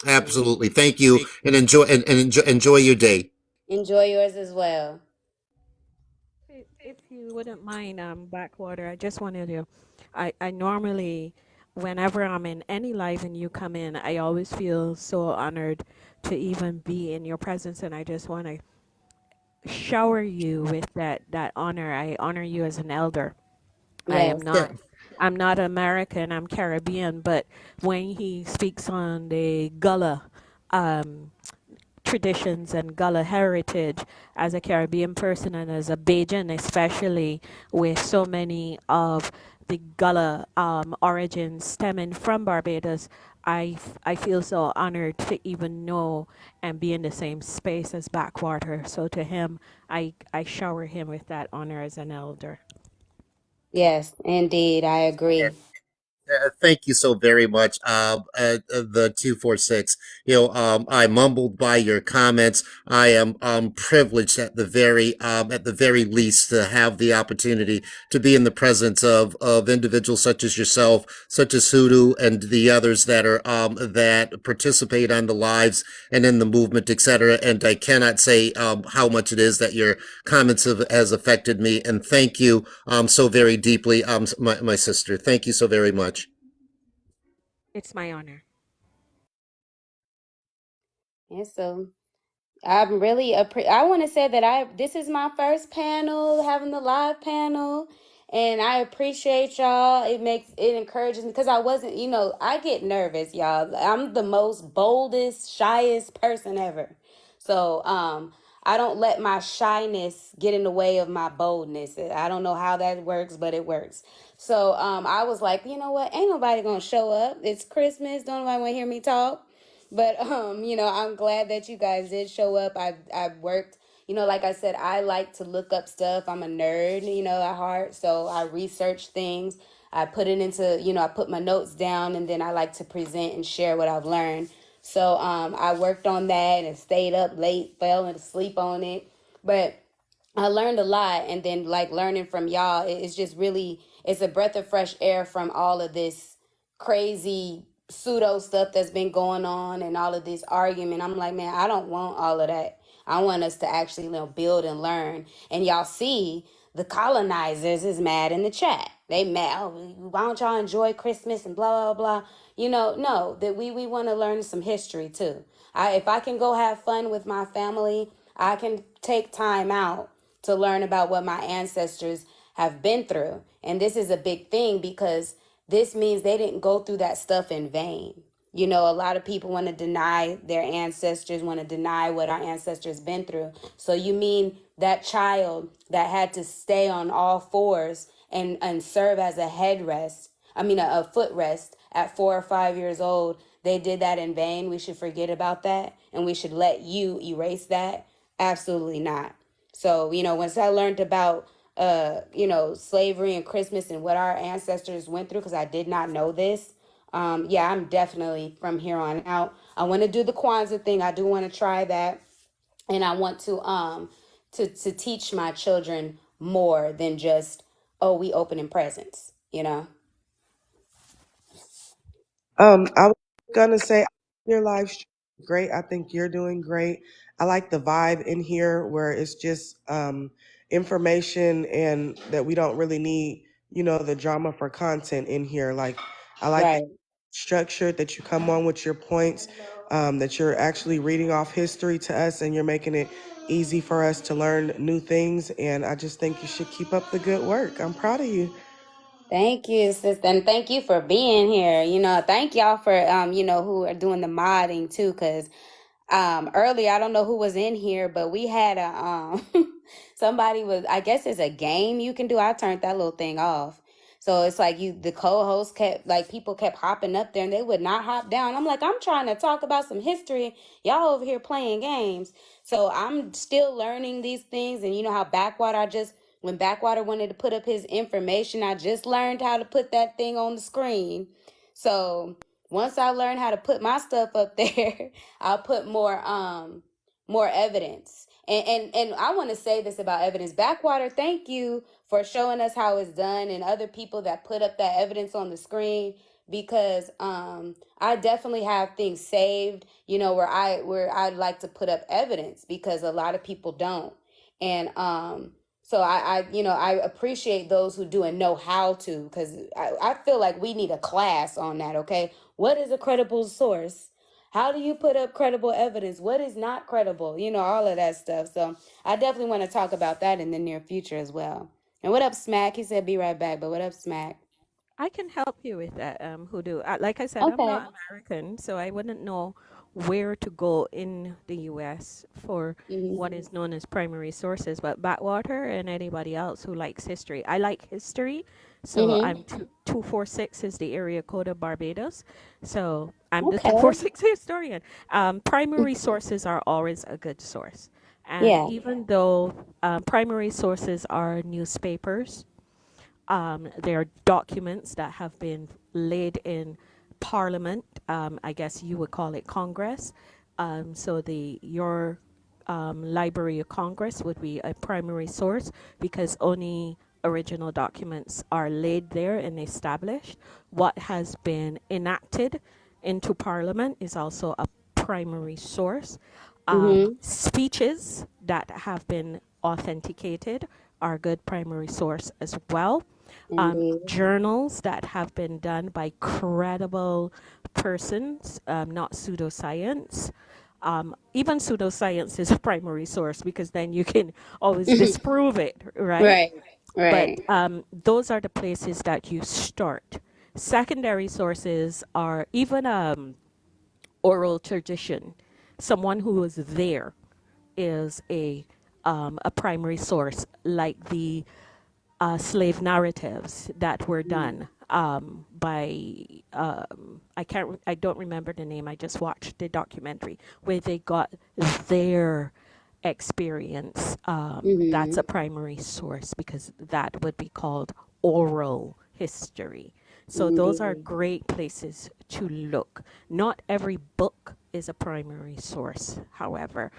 Absolutely, thank you, and enjoy your day. Enjoy yours as well. If you wouldn't mind, Blackwater, I just wanted to. I normally, whenever I'm in any live and you come in, I always feel so honored to even be in your presence, and I just want to shower you with that honor. I honor you as an elder. I am Yes. not. I'm not American. I'm Caribbean, but when he speaks on the Gullah um, traditions and Gullah heritage, as a Caribbean person and as a Bajan, especially with so many of the Gullah origins stemming from Barbados, I feel so honored to even know and be in the same space as Backwater. So to him, I shower him with that honor as an elder. Yes, indeed. I agree. Thank you so very much. The 246. I mumbled by your comments. I am privileged at the very least to have the opportunity to be in the presence of individuals such as yourself, such as Hoodoo, and the others that participate on the lives and in the movement, etc. And I cannot say how much it is that your comments has affected me. And thank you so very deeply, my sister. Thank you so very much. It's my honor. And so I'm really I want to say that this is my first panel, having the live panel, and I appreciate y'all. It encourages me because I wasn't, I get nervous, y'all. I'm the most boldest, shyest person ever. So, I don't let my shyness get in the way of my boldness. I don't know how that works, but it works. So, I was like, you know what? Ain't nobody gonna show up. It's Christmas. Don't nobody want to hear me talk. But I'm glad that you guys did show up. I worked, like I said, I like to look up stuff. I'm a nerd, at heart. So I research things. I put it into, I put my notes down, and then I like to present and share what I've learned. So I worked on that and stayed up late, fell asleep on it. But I learned a lot, and then like learning from y'all, it's just really, it's a breath of fresh air from all of this crazy pseudo stuff that's been going on and all of this argument. I'm like, man, I don't want all of that. I want us to actually, build and learn. And y'all see the colonizers is mad in the chat. They mad. Oh, why don't y'all enjoy Christmas and blah blah blah. No, that we want to learn some history too. If I can go have fun with my family, I can take time out to learn about what my ancestors have been through. And this is a big thing because this means they didn't go through that stuff in vain. A lot of people want to deny their ancestors, want to deny what our ancestors been through. So you mean that child that had to stay on all fours and serve as a headrest, a footrest at 4 or 5 years old, they did that in vain? We should forget about that and we should let you erase that? Absolutely not. So, once I learned about, slavery and Christmas and what our ancestors went through, because I did not know this, yeah, I'm definitely from here on out. I want to do the Kwanzaa thing. I do want to try that. And I want to teach my children more than just, oh, we opening presents. I was gonna say your live stream is great. I think you're doing great. I like the vibe in here where it's just information and that we don't really need, the drama for content in here. Like I like Right. the structure that you come on with your points, that you're actually reading off history to us and you're making it easy for us to learn new things. And I just think you should keep up the good work. I'm proud of you. Thank you, sister, and thank you for being here. Thank y'all for who are doing the modding too, because earlier I don't know who was in here, but we had a somebody was, I guess it's a game you can do. I turned that little thing off. So it's like the co-host kept, like, people kept hopping up there and they would not hop down. I'm like, I'm trying to talk about some history. Y'all over here playing games. So I'm still learning these things. And you know how when Backwater wanted to put up his information, I just learned how to put that thing on the screen. So once I learn how to put my stuff up there, I'll put more evidence. And I want to say this about evidence. Backwater, thank you for showing us how it's done, and other people that put up that evidence on the screen, because I definitely have things saved, where I'd like to put up evidence, because a lot of people don't. And so I appreciate those who do and know how to, because I feel like we need a class on that. Okay, what is a credible source? How do you put up credible evidence? What is not credible? All of that stuff. So I definitely want to talk about that in the near future as well. And what up, Smack? He said be right back, but what up, Smack? I can help you with that, Hoodoo. Like I said, I'm Okay. not American, so I wouldn't know where to go in the US for what Mm-hmm. is known as primary sources. But Backwater and anybody else who likes history, I like history. So Mm-hmm. I'm 246 is the area code of Barbados. So I'm the Okay. 246 historian. Primary sources are always a good source. And Yeah. even though primary sources are newspapers, there are documents that have been laid in Parliament. I guess you would call it Congress. So your Library of Congress would be a primary source, because only original documents are laid there and established. What has been enacted into Parliament is also a primary source. Mm-hmm. Speeches that have been authenticated are a good primary source as well. Indeed. Journals that have been done by credible persons, not pseudoscience. Even pseudoscience is a primary source, because then you can always disprove it, right? Right. But Right. those are the places that you start. Secondary sources are even oral tradition. Someone who was there is a primary source, like the slave narratives that were done by I don't remember the name. I just watched the documentary where they got their experience. That's Mm-hmm. a primary source, because that would be called oral history. So those are Indeed. great places to look. Not every book is a primary source, however,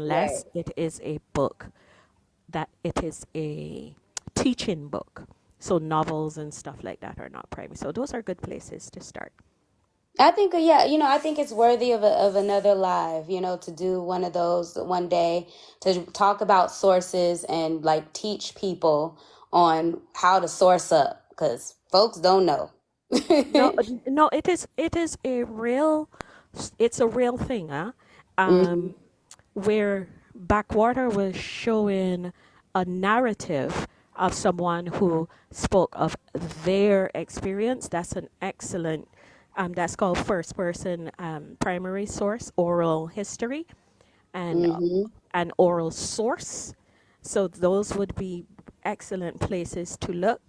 Right. unless it is a book that it is a teaching book. So novels and stuff like that are not primary. So those are good places to start. I think, yeah, I think it's worthy of another live, to do one of those one day, to talk about sources and, like, teach people on how to source up, because folks don't know. No, no, it is it's a real thing, huh? Hmm. Where Backwater was showing a narrative of someone who spoke of their experience. That's an excellent, that's called first person primary source, oral history, and Hmm. an oral source. So those would be excellent places to look.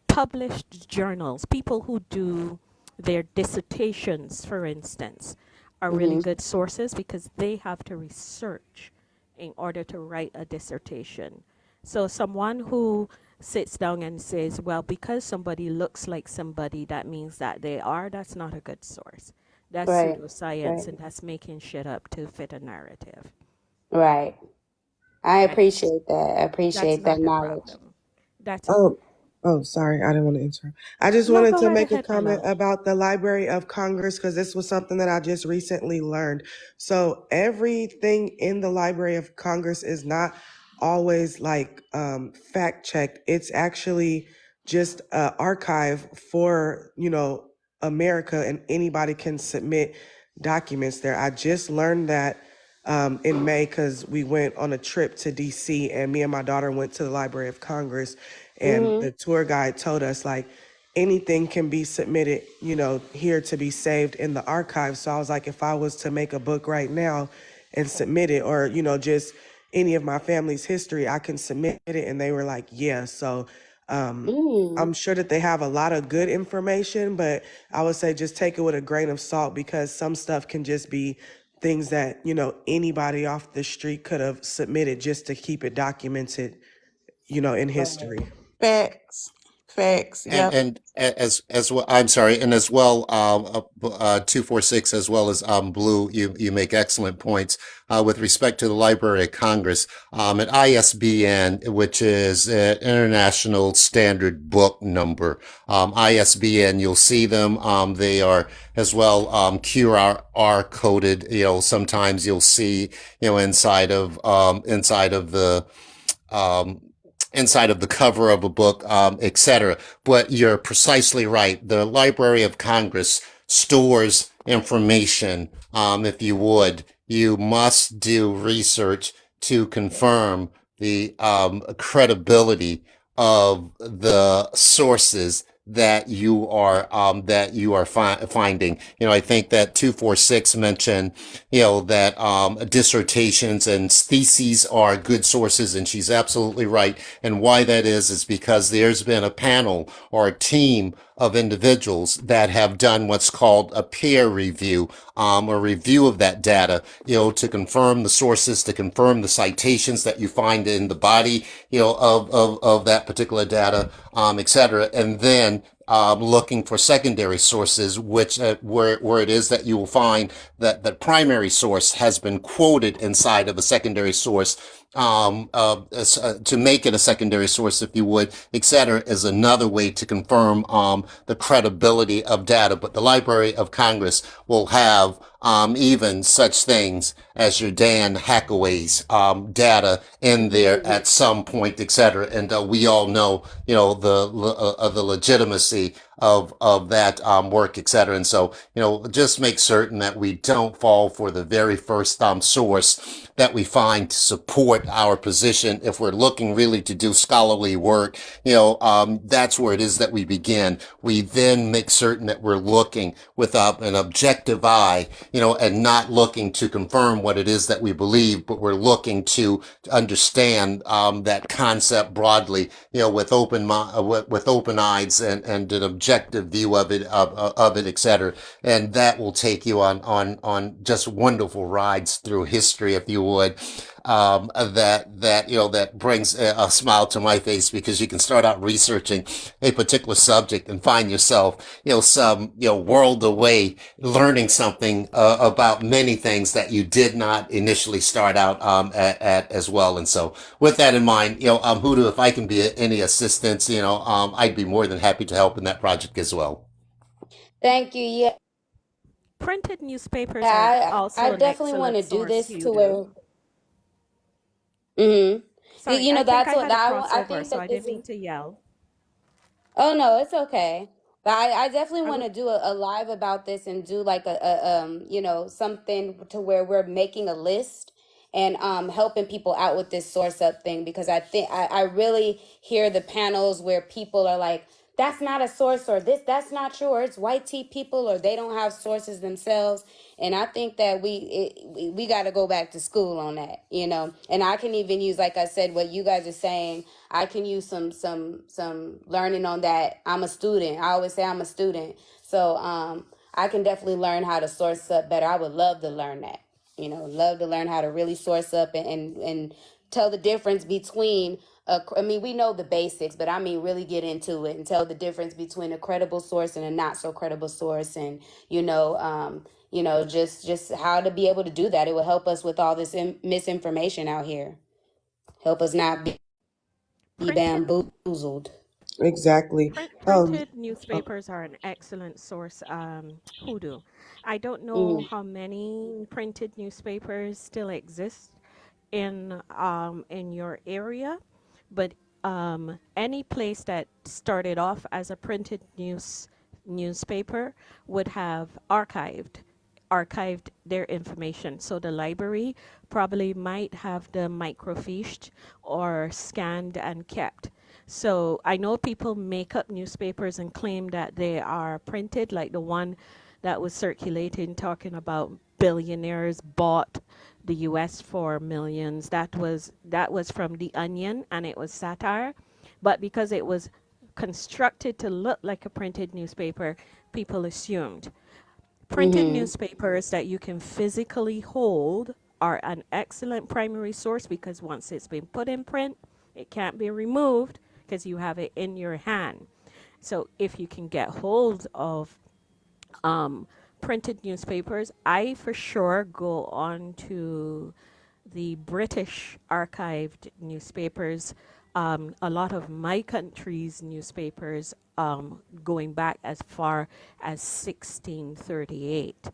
Published journals, people who do their dissertations, for instance, are really Hmm. good sources, because they have to research in order to write a dissertation. So someone who sits down and says, well, because somebody looks like somebody, that means that that's not a good source. That's Right. Right. pseudoscience, and that's making shit up to fit a narrative. Right. I And appreciate that. I that's appreciate that not a knowledge. problem. That's a Oh, oh, sorry, I didn't want to interrupt. I just no, wanted go to right make a ahead, my comment love. about the Library of Congress because this was something that I just recently learned. So everything in the Library of Congress is not always like fact checked. It's actually just an archive for, America, and anybody can submit documents there. I just learned that in May because we went on a trip to DC and me and my daughter went to the Library of Congress, and Hmm. the tour guide told us like anything can be submitted, here to be saved in the archive. So I was like, if I was to make a book right now and submit it, or, just any of my family's history, I can submit it. And they were like, yeah. So Mm. I'm sure that they have a lot of good information, but I would say just take it with a grain of salt, because some stuff can just be things that, anybody off the street could have submitted just to keep it documented, in history. Facts. Facts. Yep. And as well, I'm sorry, and as well, 246, as well as Blue, you make excellent points with respect to the Library of Congress. An ISBN, which is an International Standard Book Number, ISBN, you'll see them. They are as well QR coded. Sometimes you'll see inside of the um, inside of the cover of a book, etc. But you're precisely right. The Library of Congress stores information. If you would, you must do research to confirm the credibility of the sources that you are finding. I think that 246 mentioned, that dissertations and theses are good sources, and she's absolutely right. And why that is because there's been a panel or a team of individuals that have done what's called a peer review, a review of that data, to confirm the sources, to confirm the citations that you find in the body, of that particular data, et cetera. And then looking for secondary sources, which where it is that you will find that the primary source has been quoted inside of a secondary source, to make it a secondary source, if you would, et cetera, is another way to confirm the credibility of data. But the Library of Congress will have even such things as your Dan Hackaway's data in there at some point, et cetera. And we all know, the legitimacy of that work, et cetera. And so, just make certain that we don't fall for the very first source that we find to support our position. If we're looking really to do scholarly work, that's where it is that we begin. We then make certain that we're looking with an objective eye, and not looking to confirm what it is that we believe, but we're looking to understand that concept broadly, with open eyes and an objective view of it, et cetera. And that will take you on just wonderful rides through history, if you would, that brings a smile to my face, because you can start out researching a particular subject and find yourself, some world away, learning something about many things that you did not initially start out at as well. And so, with that in mind, Huda, if I can be any assistance, I'd be more than happy to help in that project as well. Thank you. Yeah, Printed newspapers are I also an definitely want to excellent do source, this to Hudo. where. hmm Sorry, I think that's I what had a I crossover, think so that I this didn't is. mean to yell. Oh no, it's okay. But I definitely I want was to do a live about this and do like something to where we're making a list and helping people out with this source up thing, because I think I really hear the panels where people are like, that's not a source, or that's not true, or it's white tea people, or they don't have sources themselves. And I think that we got to go back to school on that, and I can even use, like I said, what you guys are saying. I can use some learning on that. I'm a student. I always say I'm a student. So I can definitely learn how to source up better. I would love to learn that. Love to learn how to really source up and tell the difference between I mean, we know the basics, but I mean really get into it and tell the difference between a credible source and a not so credible source, and just how to be able to do that. It will help us with all this misinformation out here. Help us not be printed bamboozled. Exactly. printed Oh, newspapers are an excellent source, Hoodoo. I don't know Mm. how many printed newspapers still exist in your area, but any place that started off as a printed newspaper would have archived their information. So the library probably might have them microfiched or scanned and kept. So I know people make up newspapers and claim that they are printed, like the one that was circulating talking about billionaires bought the U.S. for millions. That was from The Onion, and it was satire, but because it was constructed to look like a printed newspaper, people assumed. Printed Mm-hmm. newspapers that you can physically hold are an excellent primary source because once it's been put in print, it can't be removed because you have it in your hand. So if you can get hold of um, printed newspapers, I for sure go on to the British archived newspapers. A lot of my country's newspapers, going back as far as 1638,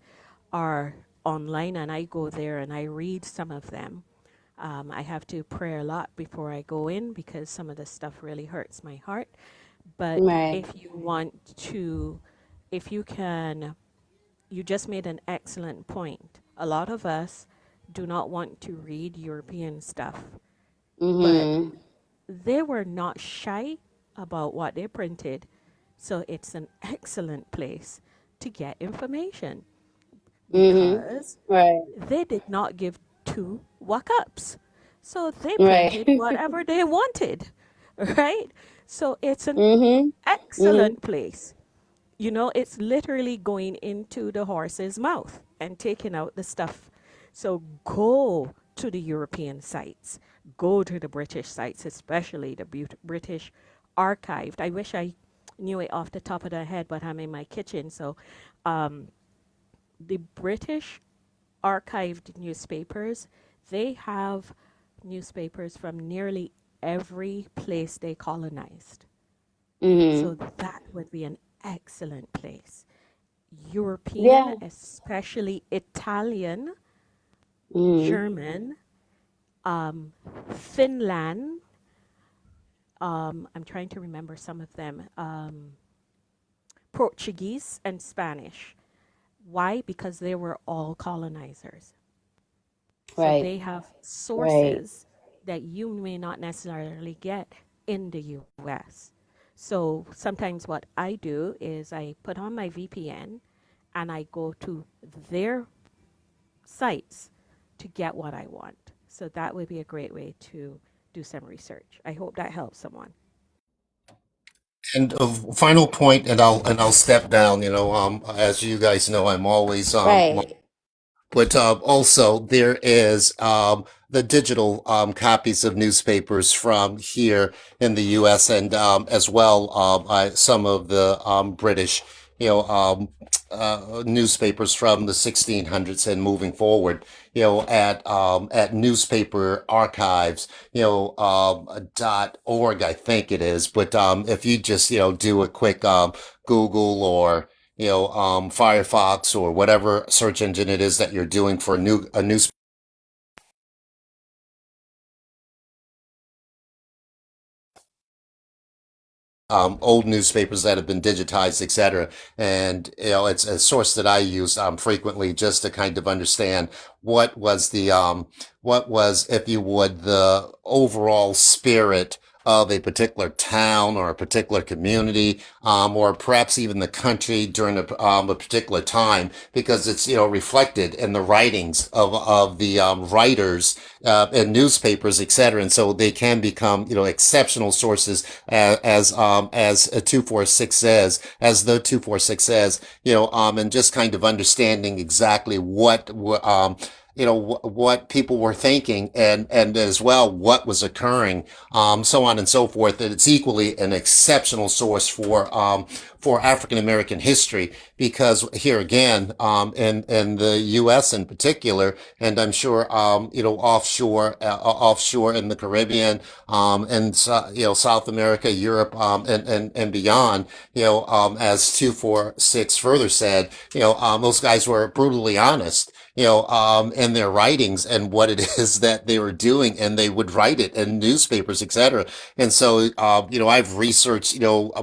are online, and I go there and I read some of them. I have to pray a lot before I go in because some of the stuff really hurts my heart. But Right. if you want to, if you can, you just made an excellent point. A lot of us do not want to read European stuff, but Mm-hmm. they were not shy about what they printed. So it's an excellent place to get information Mm-hmm. because Right. they did not give two walk-ups. So they Right. printed whatever they wanted, right? So it's an Mm-hmm. Mm-hmm. excellent place. You know, it's literally going into the horse's mouth and taking out the stuff. So go to the European sites, go to the British sites, especially the British archived. I wish I knew it off the top of the head, but I'm in my kitchen. So um, the British archived newspapers, they have newspapers from nearly every place they colonized. Mm-hmm. So that would be an excellent place. European, Yeah. especially Italian, Mm-hmm. German, Finland. I'm trying to remember some of them. Portuguese and Spanish. Why? Because they were all colonizers. So Right. they have Right. sources that you may not necessarily get in the US. So sometimes what I do is I put on my VPN and I go to their sites to get what I want. So that would be a great way to do some research. I hope that helps someone. And a final point, and I'll step down. As you guys know, I'm always Right. but also there is the digital copies of newspapers from here in the U.S. and as well some of the British, newspapers from the 1600s and moving forward. At newspaper archives, .org, I think it is. But if you just do a quick Google or Firefox or whatever search engine it is that you're doing for a new old newspapers that have been digitized, etc. And it's a source that I use frequently just to kind of understand what was, if you would, the overall spirit of a particular town or a particular community, or perhaps even the country during a particular time, because it's reflected in the writings of the writers in newspapers, etc. And so they can become exceptional sources, as a 246 says, as the 246 says, and just kind of understanding exactly what people were thinking, and as well what was occurring, so on and so forth. That it's equally an exceptional source for African American history, because here again, in the U.S. in particular, and I'm sure offshore in the Caribbean, and South America, Europe, and beyond, as 246 further said, those guys were brutally honest, in their writings and what it is that they were doing, and they would write it in newspapers, etc. And so, I've researched,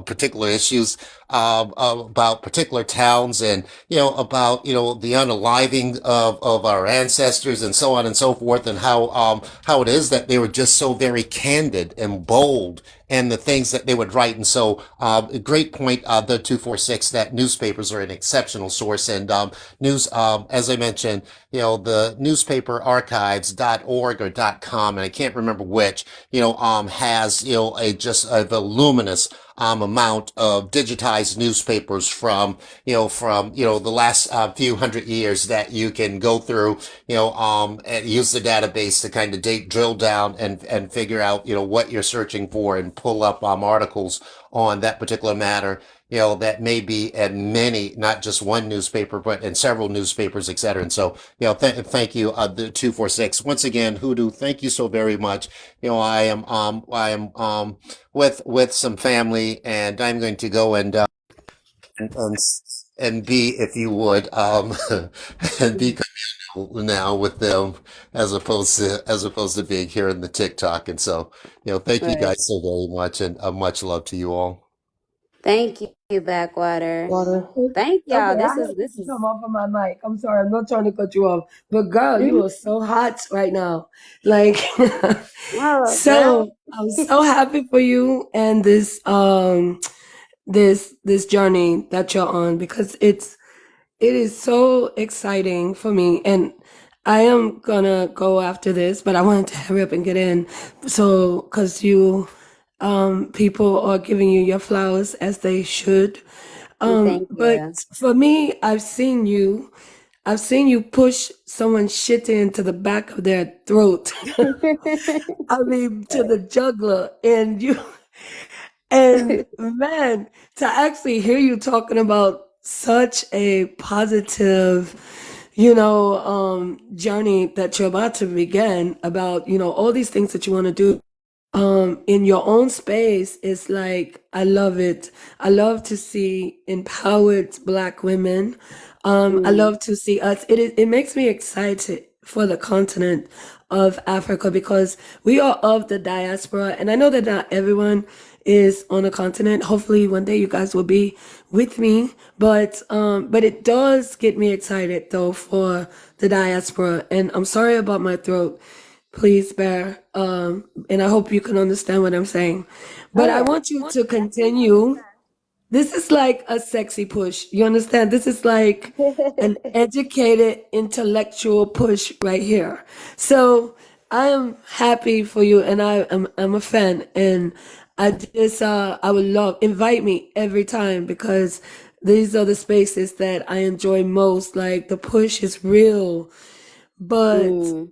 particular issues, about particular towns, and, about, the unaliving of our ancestors and so on and so forth, and how it is that they were just so very candid and bold and the things that they would write. And so, a great point, the 246, that newspapers are an exceptional source. And news, as I mentioned, the newspaper archives.org or .com, and I can't remember which, has, a just a voluminous amount of digitized newspapers from the last few hundred years that you can go through, and use the database to kind of drill down and figure out, what you're searching for and pull up articles on that particular matter, that may be at many, not just one newspaper, but in several newspapers, et cetera. And so, thank you, the 246. Once again, Hoodoo, thank you so very much. I am with some family, and I'm going to go and, and be, if you would, and be communal now with them as opposed to being here in the TikTok. And so, thank you Right. guys so very much, and much love to you all. Thank you, Backwater. Water. Thank y'all. Okay, I This had is to this is come off of my mic. I'm sorry, I'm not trying to cut you off. But girl, you Mhm. are so hot right now. Like Oh, girl. so I'm so happy for you and this journey that you're on because it is so exciting for me and I am gonna go after this, but I wanted to hurry up and get in. So, because people are giving you your flowers as they should. Thank But you. for me, I've seen you push someone's shit into the back of their throat. I mean, to the jugular, and man, to actually hear you talking about such a positive, journey that you're about to begin about, all these things that you want to do in your own space is like I love it. I love to see empowered black women. I Mm, love to see us. It makes me excited for the continent of Africa because we are of the diaspora, and I know that not everyone is on the continent. Hopefully, one day you guys will be with me. But it does get me excited though for the diaspora. And I'm sorry about my throat. Please bear. And I hope you can understand what I'm saying. oh But I yeah. want you to continue. This is like a sexy push. You understand? This is like an educated intellectual push right here. So I am happy for you and I'm a fan and I would love invite me every time because these are the spaces that I enjoy most. Like the push is real. But Mm,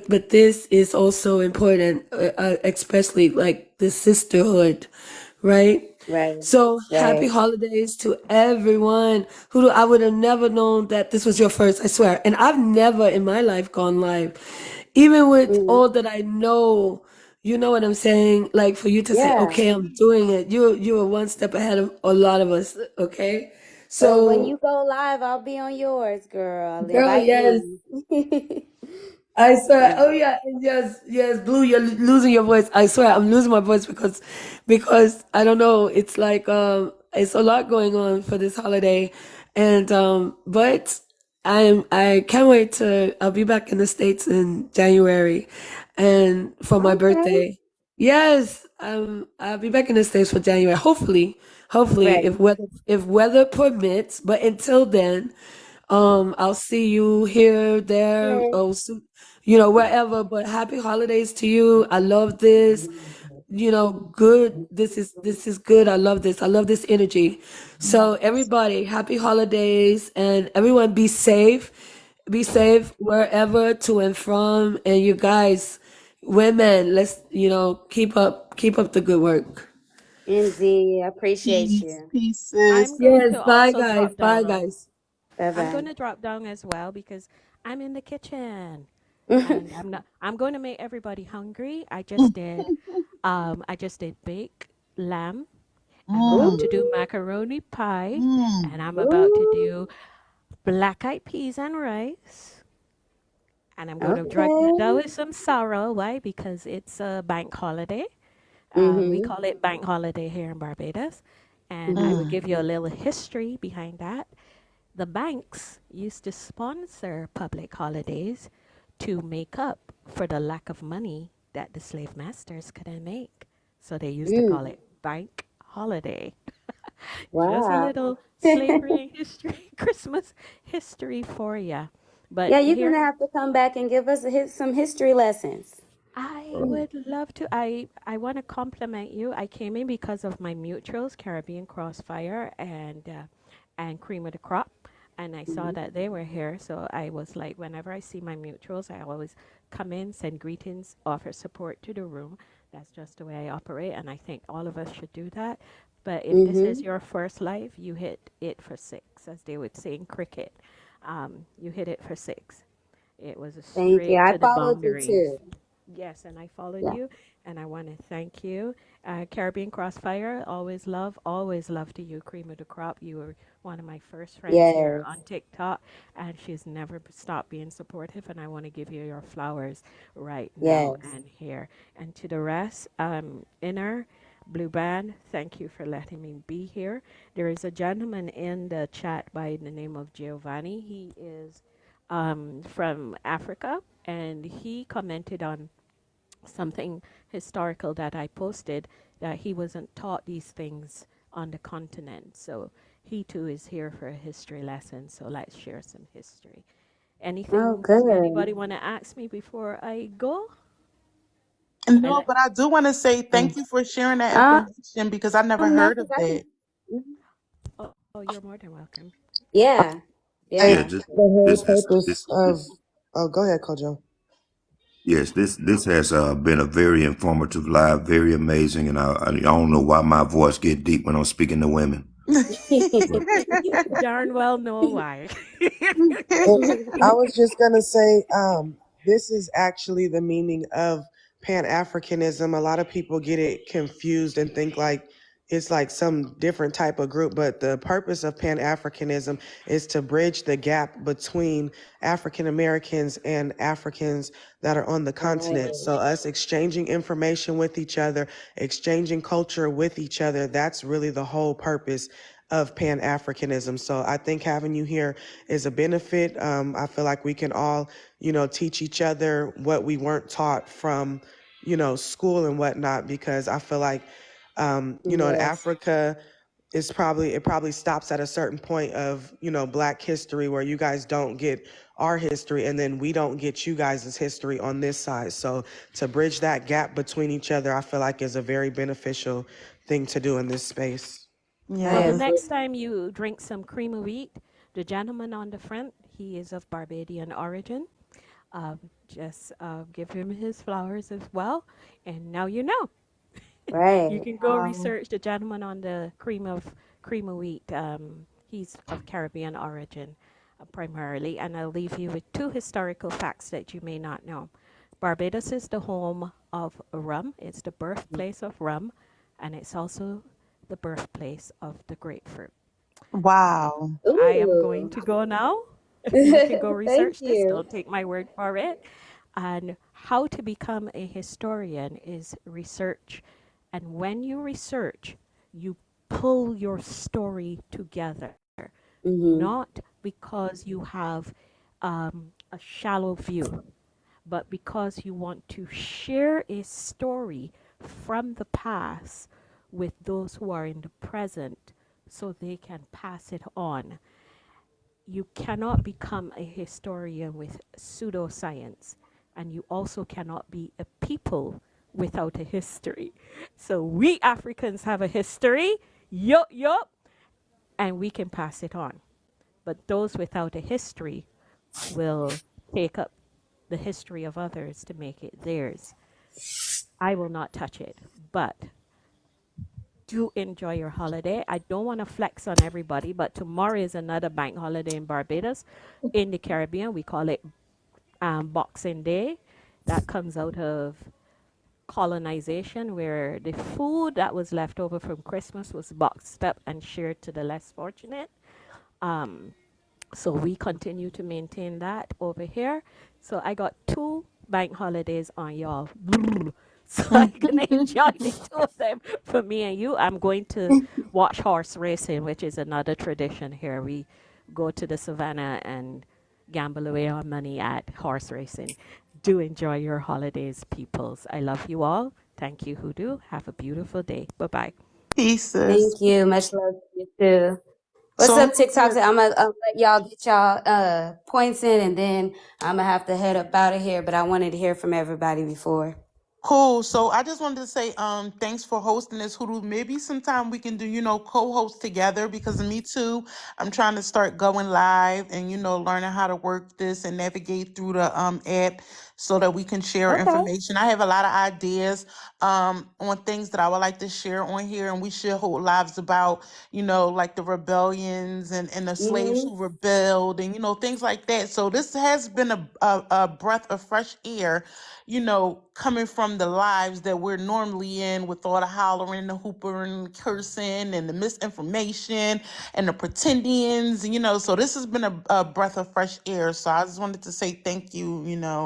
but this is also important, especially like the sisterhood, right? right. So happy Right. holidays to everyone I would have never known that this was your first, I swear. And I've never in my life gone live. Even with Mm, all that I know, you know what I'm saying? Like for you to say, yeah. okay, I'm doing it. You are one step ahead of a lot of us, okay? Well, when So you go live, I'll be on yours, girl. girl, Invite yes. me. I swear. Oh yeah, and yes, Blue, you're losing your voice. I swear, I'm losing my voice because I don't know. It's like it's a lot going on for this holiday, and but I can't wait to. I'll be back in the States in January, and for my Okay. birthday. Yes, I'll be back in the States for January. Hopefully, Right. if weather permits. But until then. I'll see you here, there, Okay. wherever. But happy holidays to you. I love this. Good. This is good. I love this. I love this energy. So everybody, happy holidays and everyone be safe. Be safe wherever to and from. And you guys, women, let's, keep up the good work. Indeed. I appreciate Peace, you. pieces. I'm going Yes, to bye also guys. drop Bye down. guys. Bye I'm going bye. to drop down as well because I'm in the kitchen. And I'm going to make everybody hungry. I just did baked lamb. I'm about Mm, to do Ooh. macaroni pie mm. and I'm about to Ooh. do black eyed peas and rice. And I'm going to drag that Okay. down with some sorrow. Why? Because it's a bank holiday. We Mm-hmm. call it bank holiday here in Barbados. And I Mm-hmm. will give you a little history behind that. The banks used to sponsor public holidays to make up for the lack of money that the slave masters couldn't make. So they used to call Mm, it bank holiday. Just a wow. little slavery and history, Christmas history for you. But Yeah, you're gonna here, have to come back and give us some history lessons. I would love to. I want to compliment you. I came in because of my mutuals, Caribbean Crossfire and Cream of the Crop, and I saw Mhm. that they were here. So I was like, whenever I see my mutuals, I always come in, send greetings, offer support to the room. That's just the way I operate, and I think all of us should do that. But if this is Mhm. your first live, you hit it for six, as they would say in cricket. You hit it for six. It was a Thank you. straight I to the followed you boundaries. too. Yes, and I followed Yeah. you, and I want to thank you. Caribbean Crossfire, always love to you, Cream of the Crop. You were one of my first friends here Yes. on TikTok, and she's never stopped being supportive, and I want to give you your flowers right now Yes. and here. And to the rest, Inner, Blue Band, thank you for letting me be here. There is a gentleman in the chat by the name of Giovanni. He is from Africa, and he commented on something historical that I posted, that he wasn't taught these things on the continent. So he too is here for a history lesson. So let's share some history. Oh, Anything good. anybody want to ask me before I go? And I no, let. but I do want to say Mm. thank you for sharing that Uh, information because I never no, heard 'cause of I can. that. Mhm. Oh, you're more than welcome. Yeah. Yeah, And Yeah. just the whole this has purpose this of, oh, go ahead, Kojo. yes, this has been a very informative live, very amazing, and I don't know why my voice get deep when I'm speaking to women. But You darn well know why. And I was just gonna say, this is actually the meaning of Pan Africanism. A lot of people get it confused and think like it's like some different type of group, but the purpose of Pan Africanism is to bridge the gap between African Americans and Africans that are on the continent. Right. So us exchanging information with each other, exchanging culture with each other, that's really the whole purpose of Pan Africanism. So I think having you here is a benefit. I feel like we can all, teach each other what we weren't taught from, school and whatnot, because I feel like, in Yes. Africa, it probably stops at a certain point of, Black history where you guys don't get our history and then we don't get you guys' history on this side. So to bridge that gap between each other, I feel like is a very beneficial thing to do in this space. I Well, the Yeah. agree. next time you drink some cream of wheat, the gentleman on the front, he is of Barbadian origin. Just give him his flowers as well. And now you know. You Right. can go research the gentleman on the cream of wheat. He's of Caribbean origin primarily. And I'll leave you with two historical facts that you may not know. Barbados is the home of rum. It's the birthplace of rum, and it's also the birthplace of the grapefruit. Wow. I am going Ooh. to go now. You can go Thank research this. you. Don't take my word for it. And how to become a historian is research. And when you research, you pull your story together, Mm-hmm. not because you have a shallow view, but because you want to share a story from the past with those who are in the present so they can pass it on. You cannot become a historian with pseudoscience, and you also cannot be a people without a history. So we Africans have a history, yup, yup, and we can pass it on. But those without a history will take up the history of others to make it theirs. I will not touch it, but do enjoy your holiday. I don't want to flex on everybody, but tomorrow is another bank holiday in Barbados. In the Caribbean, we call it Boxing Day. That comes out of colonization, where the food that was left over from Christmas was boxed up and shared to the less fortunate. So we continue to maintain that over here. So I got two bank holidays on y'all. So I'm gonna enjoy the two of them for me and you. I'm going to watch horse racing, which is another tradition here. We go to the savannah and gamble away our money at horse racing. Do enjoy your holidays, peoples. I love you all. Thank you, Hoodoo. Have a beautiful day. Bye bye. Pieces. Thank you. Much love to you too. So What's I'm up, gonna TikTok? give I'm gonna let y'all get y'all points in, and then I'm gonna have to head up out of here. But I wanted to hear from everybody before. Cool. So I just wanted to say, thanks for hosting this, Hoodoo. Maybe sometime we can do, co-host together because me too. I'm trying to start going live and, learning how to work this and navigate through the app so that we can share Okay. information. I have a lot of ideas on things that I would like to share on here, and we should hold lives about, like the rebellions and the slaves Hmm. who rebelled and, things like that. So this has been a breath of fresh air, coming from the lives that we're normally in with all the hollering, the hoopering, cursing, and the misinformation and the pretendians, So this has been a breath of fresh air. So I just wanted to say thank you,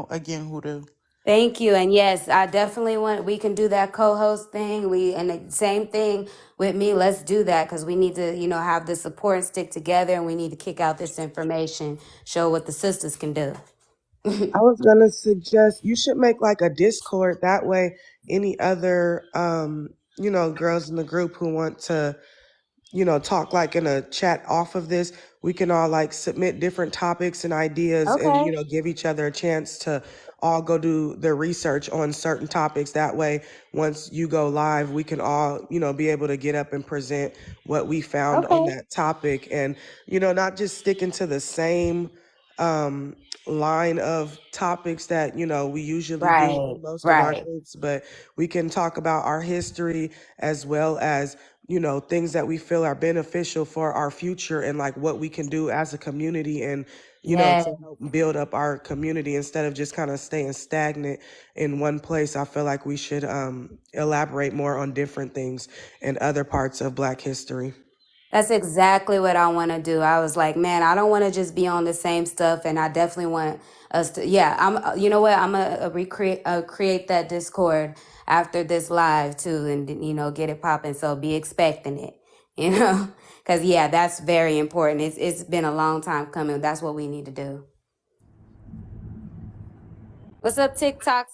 again, Hoodoo. Thank you. And yes, I definitely want. We can do that co-host thing. And the same thing with me. Let's do that because we need to, have the support and stick together, and we need to kick out this information, show what the sisters can do. I was gonna suggest you should make like a Discord. That way, any other girls in the group who want to talk like in a chat off of this, we can all like submit different topics and ideas and, Okay. give each other a chance to all go do their research on certain topics. That way, once you go live, we can all, be able to get up and present what we found on Okay. that topic and, not just sticking to the same um line of topics that we usually do Right. in most of our Right. groups, but we can talk about our history as well as things that we feel are beneficial for our future and like what we can do as a community and, Yeah. to help build up our community instead of just kind of staying stagnant in one place. I feel like we should elaborate more on different things in other parts of Black history. That's exactly what I want to do. I was like, man, I don't want to just be on the same stuff, and I definitely want us to. Yeah, I'm. You know what? I'm gonna create that Discord after this live too, and get it popping. So be expecting it. Because yeah, that's very important. It's been a long time coming. That's what we need to do. What's up, TikTok?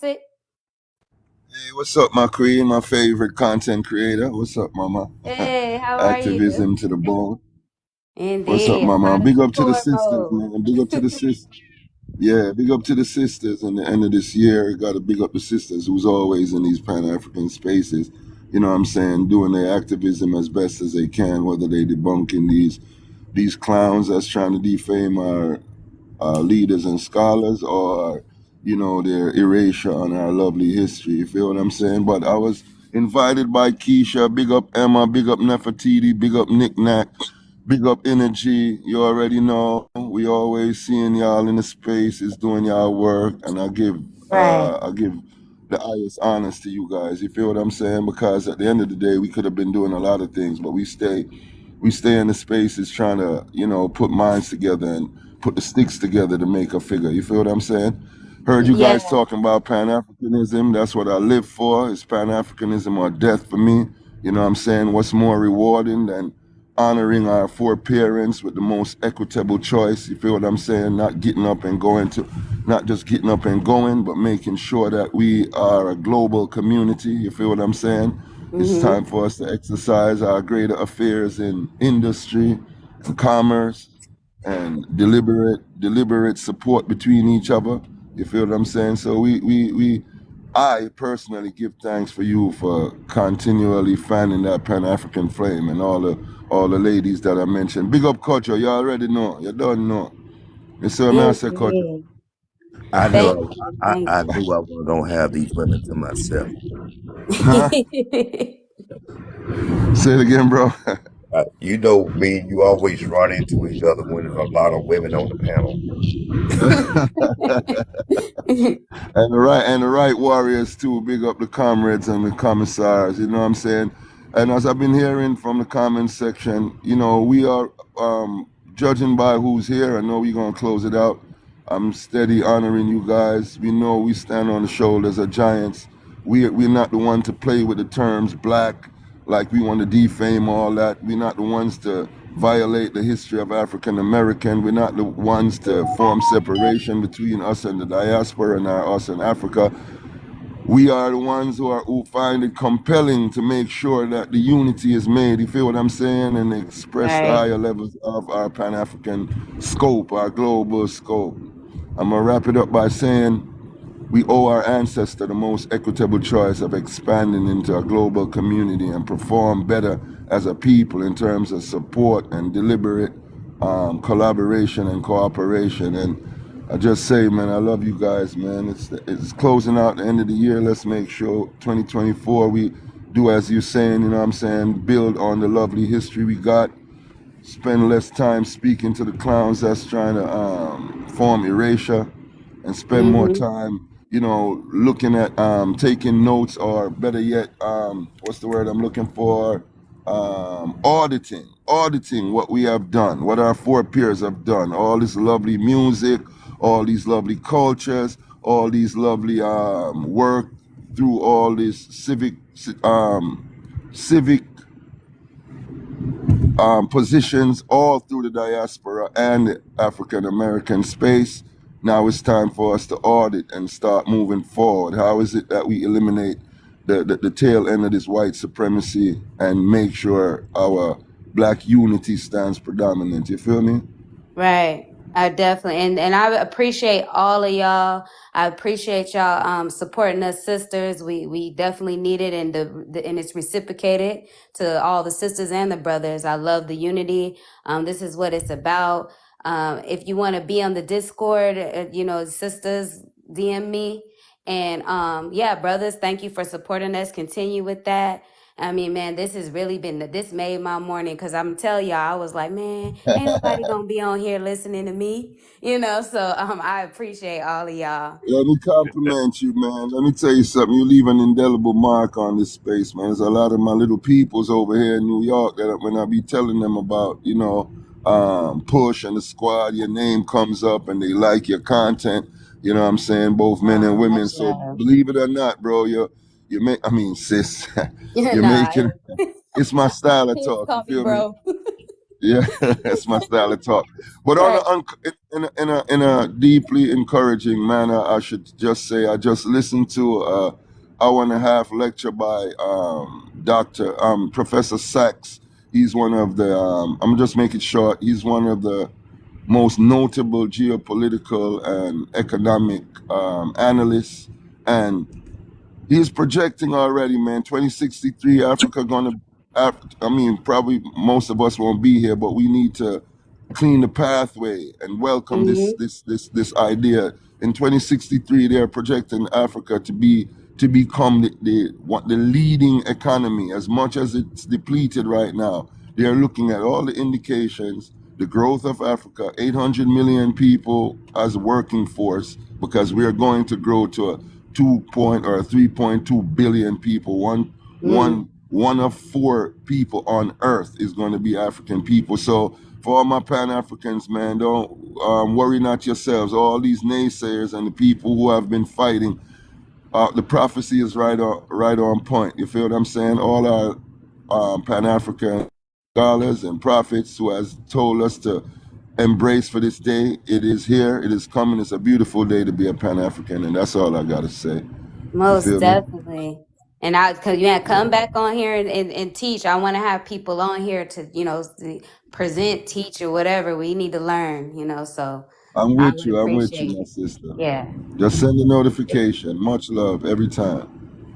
Hey, what's up, my queen, my favorite content creator? What's up, mama? Hey, how are you? Activism to the bone. What's up, Indeed. mama? Apply the Big up to the support sisters, mode. man. Big up to the sisters. Yeah, big up to the sisters. And the end of this year, got to big up the sisters who's always in these Pan-African spaces. You know what I'm saying? Doing their activism as best as they can, whether they debunking these clowns that's trying to defame our leaders and scholars or their erasure on our lovely history. You feel what I'm saying? But I was invited by Keisha. Big up Emma. Big up Nefertiti. Big up Nick Nack. Big up Energy. You already know we always seeing y'all in the spaces doing y'all work, and Right. I give the highest honors to you guys. You feel what I'm saying? Because at the end of the day, we could have been doing a lot of things, but we stay in the spaces trying to, put minds together and put the sticks together to make a figure. You feel what I'm saying? Heard you Yeah. guys talking about Pan-Africanism. That's what I live for. It's Pan-Africanism or death for me. You know what I'm saying? What's more rewarding than honoring our foreparents with the most equitable choice? You feel what I'm saying? Not just getting up and going, but making sure that we are a global community. You feel what I'm saying? It's time for us to exercise our greater affairs in industry and commerce and deliberate support between each other. You feel what I'm saying? So I personally give thanks for you for continually fanning that Pan-African flame and all the ladies that I mentioned. Big up culture, you already know. You don't know. You see what I say, culture? Indeed. I Thank knew you. I, Thank I knew I wasn't gonna have these women to myself. Huh? you. Say it again, bro. You know me, you always run into each other when there's a lot of women on the panel. And the right warriors too. Big up the comrades and the commissars. You know what I'm saying? And as I've been hearing from the comment section, we are judging by who's here. I know we're gonna close it out. I'm steady honoring you guys. We know we stand on the shoulders of giants. We're not the one to play with the terms black, like we want to defame all that. We're not the ones to violate the history of African American. We're not the ones to form separation between us and the diaspora and us and Africa. we are the ones who find it compelling to make sure that the unity is made. You feel what I'm saying? And express the Right. higher levels of our Pan-African scope, our global scope. I'm gonna wrap it up by saying we owe our ancestor the most equitable choice of expanding into a global community and perform better as a people in terms of support and deliberate collaboration and cooperation. And I just say, man, I love you guys, man. It's closing out the end of the year. Let's make sure 2024 we do as you're saying, you know what I'm saying, build on the lovely history we got. Spend less time speaking to the clowns that's trying to form erasure, and spend more Mm-hmm. time, you know, looking at taking notes, or better yet, what's the word I'm looking for? Auditing what we have done, what our forepeers have done, all this lovely music, all these lovely cultures, all these lovely work through all this civic positions all through the diaspora and the African American space. Now it's time for us to audit and start moving forward. How is it that we eliminate the tail end of this white supremacy and make sure our black unity stands predominant? You feel me? Right. I definitely and I appreciate all of y'all. I appreciate y'all supporting us sisters. We definitely need it, and and it's reciprocated to all the sisters and the brothers. I love the unity. This is what it's about. If you want to be on the Discord, you know, sisters, DM me. And yeah, brothers, thank you for supporting us. Continue with that. I mean, man, this has really been this made my morning, because I'm telling y'all, I was like, man, ain't nobody gonna be on here listening to me, you know. So I appreciate all of y'all. Let me compliment you, man. Let me tell you something. You leave an indelible mark on this space, man. There's a lot of my little peoples over here in New York that when I be telling them about, you know, Push and the squad, your name comes up and they like your content. You know what I'm saying? Both men and women. Much So love. believe it or not, bro, you make, I mean, sis, you're Nah, making, it's my style of please talk. You call me feel me? bro. Yeah, that's my style of talk. But Right. in a deeply encouraging manner, I should just say I just listened to a hour and a half lecture by Dr. Professor Sachs. He's one of the I'm just making short. He's one of the most notable geopolitical and economic analysts, and he's projecting already, man. 2063, Africa gonna. I mean, probably most of us won't be here, but we need to clean the pathway and welcome Mm-hmm. this idea. In 2063, they are projecting Africa to become the leading economy. As much as it's depleted right now, they are looking at all the indications. The growth of Africa, 800 million people as a working force, because we are going to grow to a 3.2 billion people. One of four people on earth is going to be African people. So for all my Pan Africans, man, don't worry not yourselves. All these naysayers and the people who have been fighting, the prophecy is right on point. You feel what I'm saying? All our Pan African scholars and prophets who has told us to embrace for this day. It is here. It is coming. It's a beautiful day to be a Pan African, and that's all I gotta say. You Most feel me? definitely. And cause yeah, come back on here and teach. I want to have people on here to, you know, present, teach, or whatever. We need to learn, you know. So I'm I with would you. I'm with you, appreciate. my sister. Yeah. Just send a notification. Much love every time.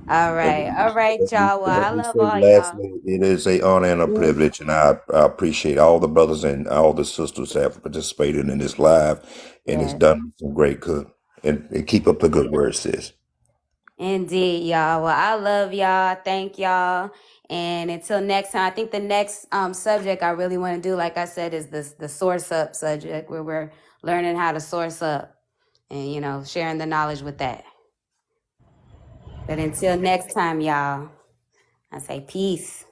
All Let right. me, All right, y'all. Well, I let me love say all y'all. lastly, it is a honor and a privilege, and I appreciate all the brothers and all the sisters that have participated in this live, and it's Yes. done some great good. And keep up the good work, sis. Indeed, y'all. Well, I love y'all. Thank y'all. And until next time, I think the next subject I really want to do, like I said, is the source up subject, where we're learning how to source up and, you know, sharing the knowledge with that. But until next time, y'all, I say peace.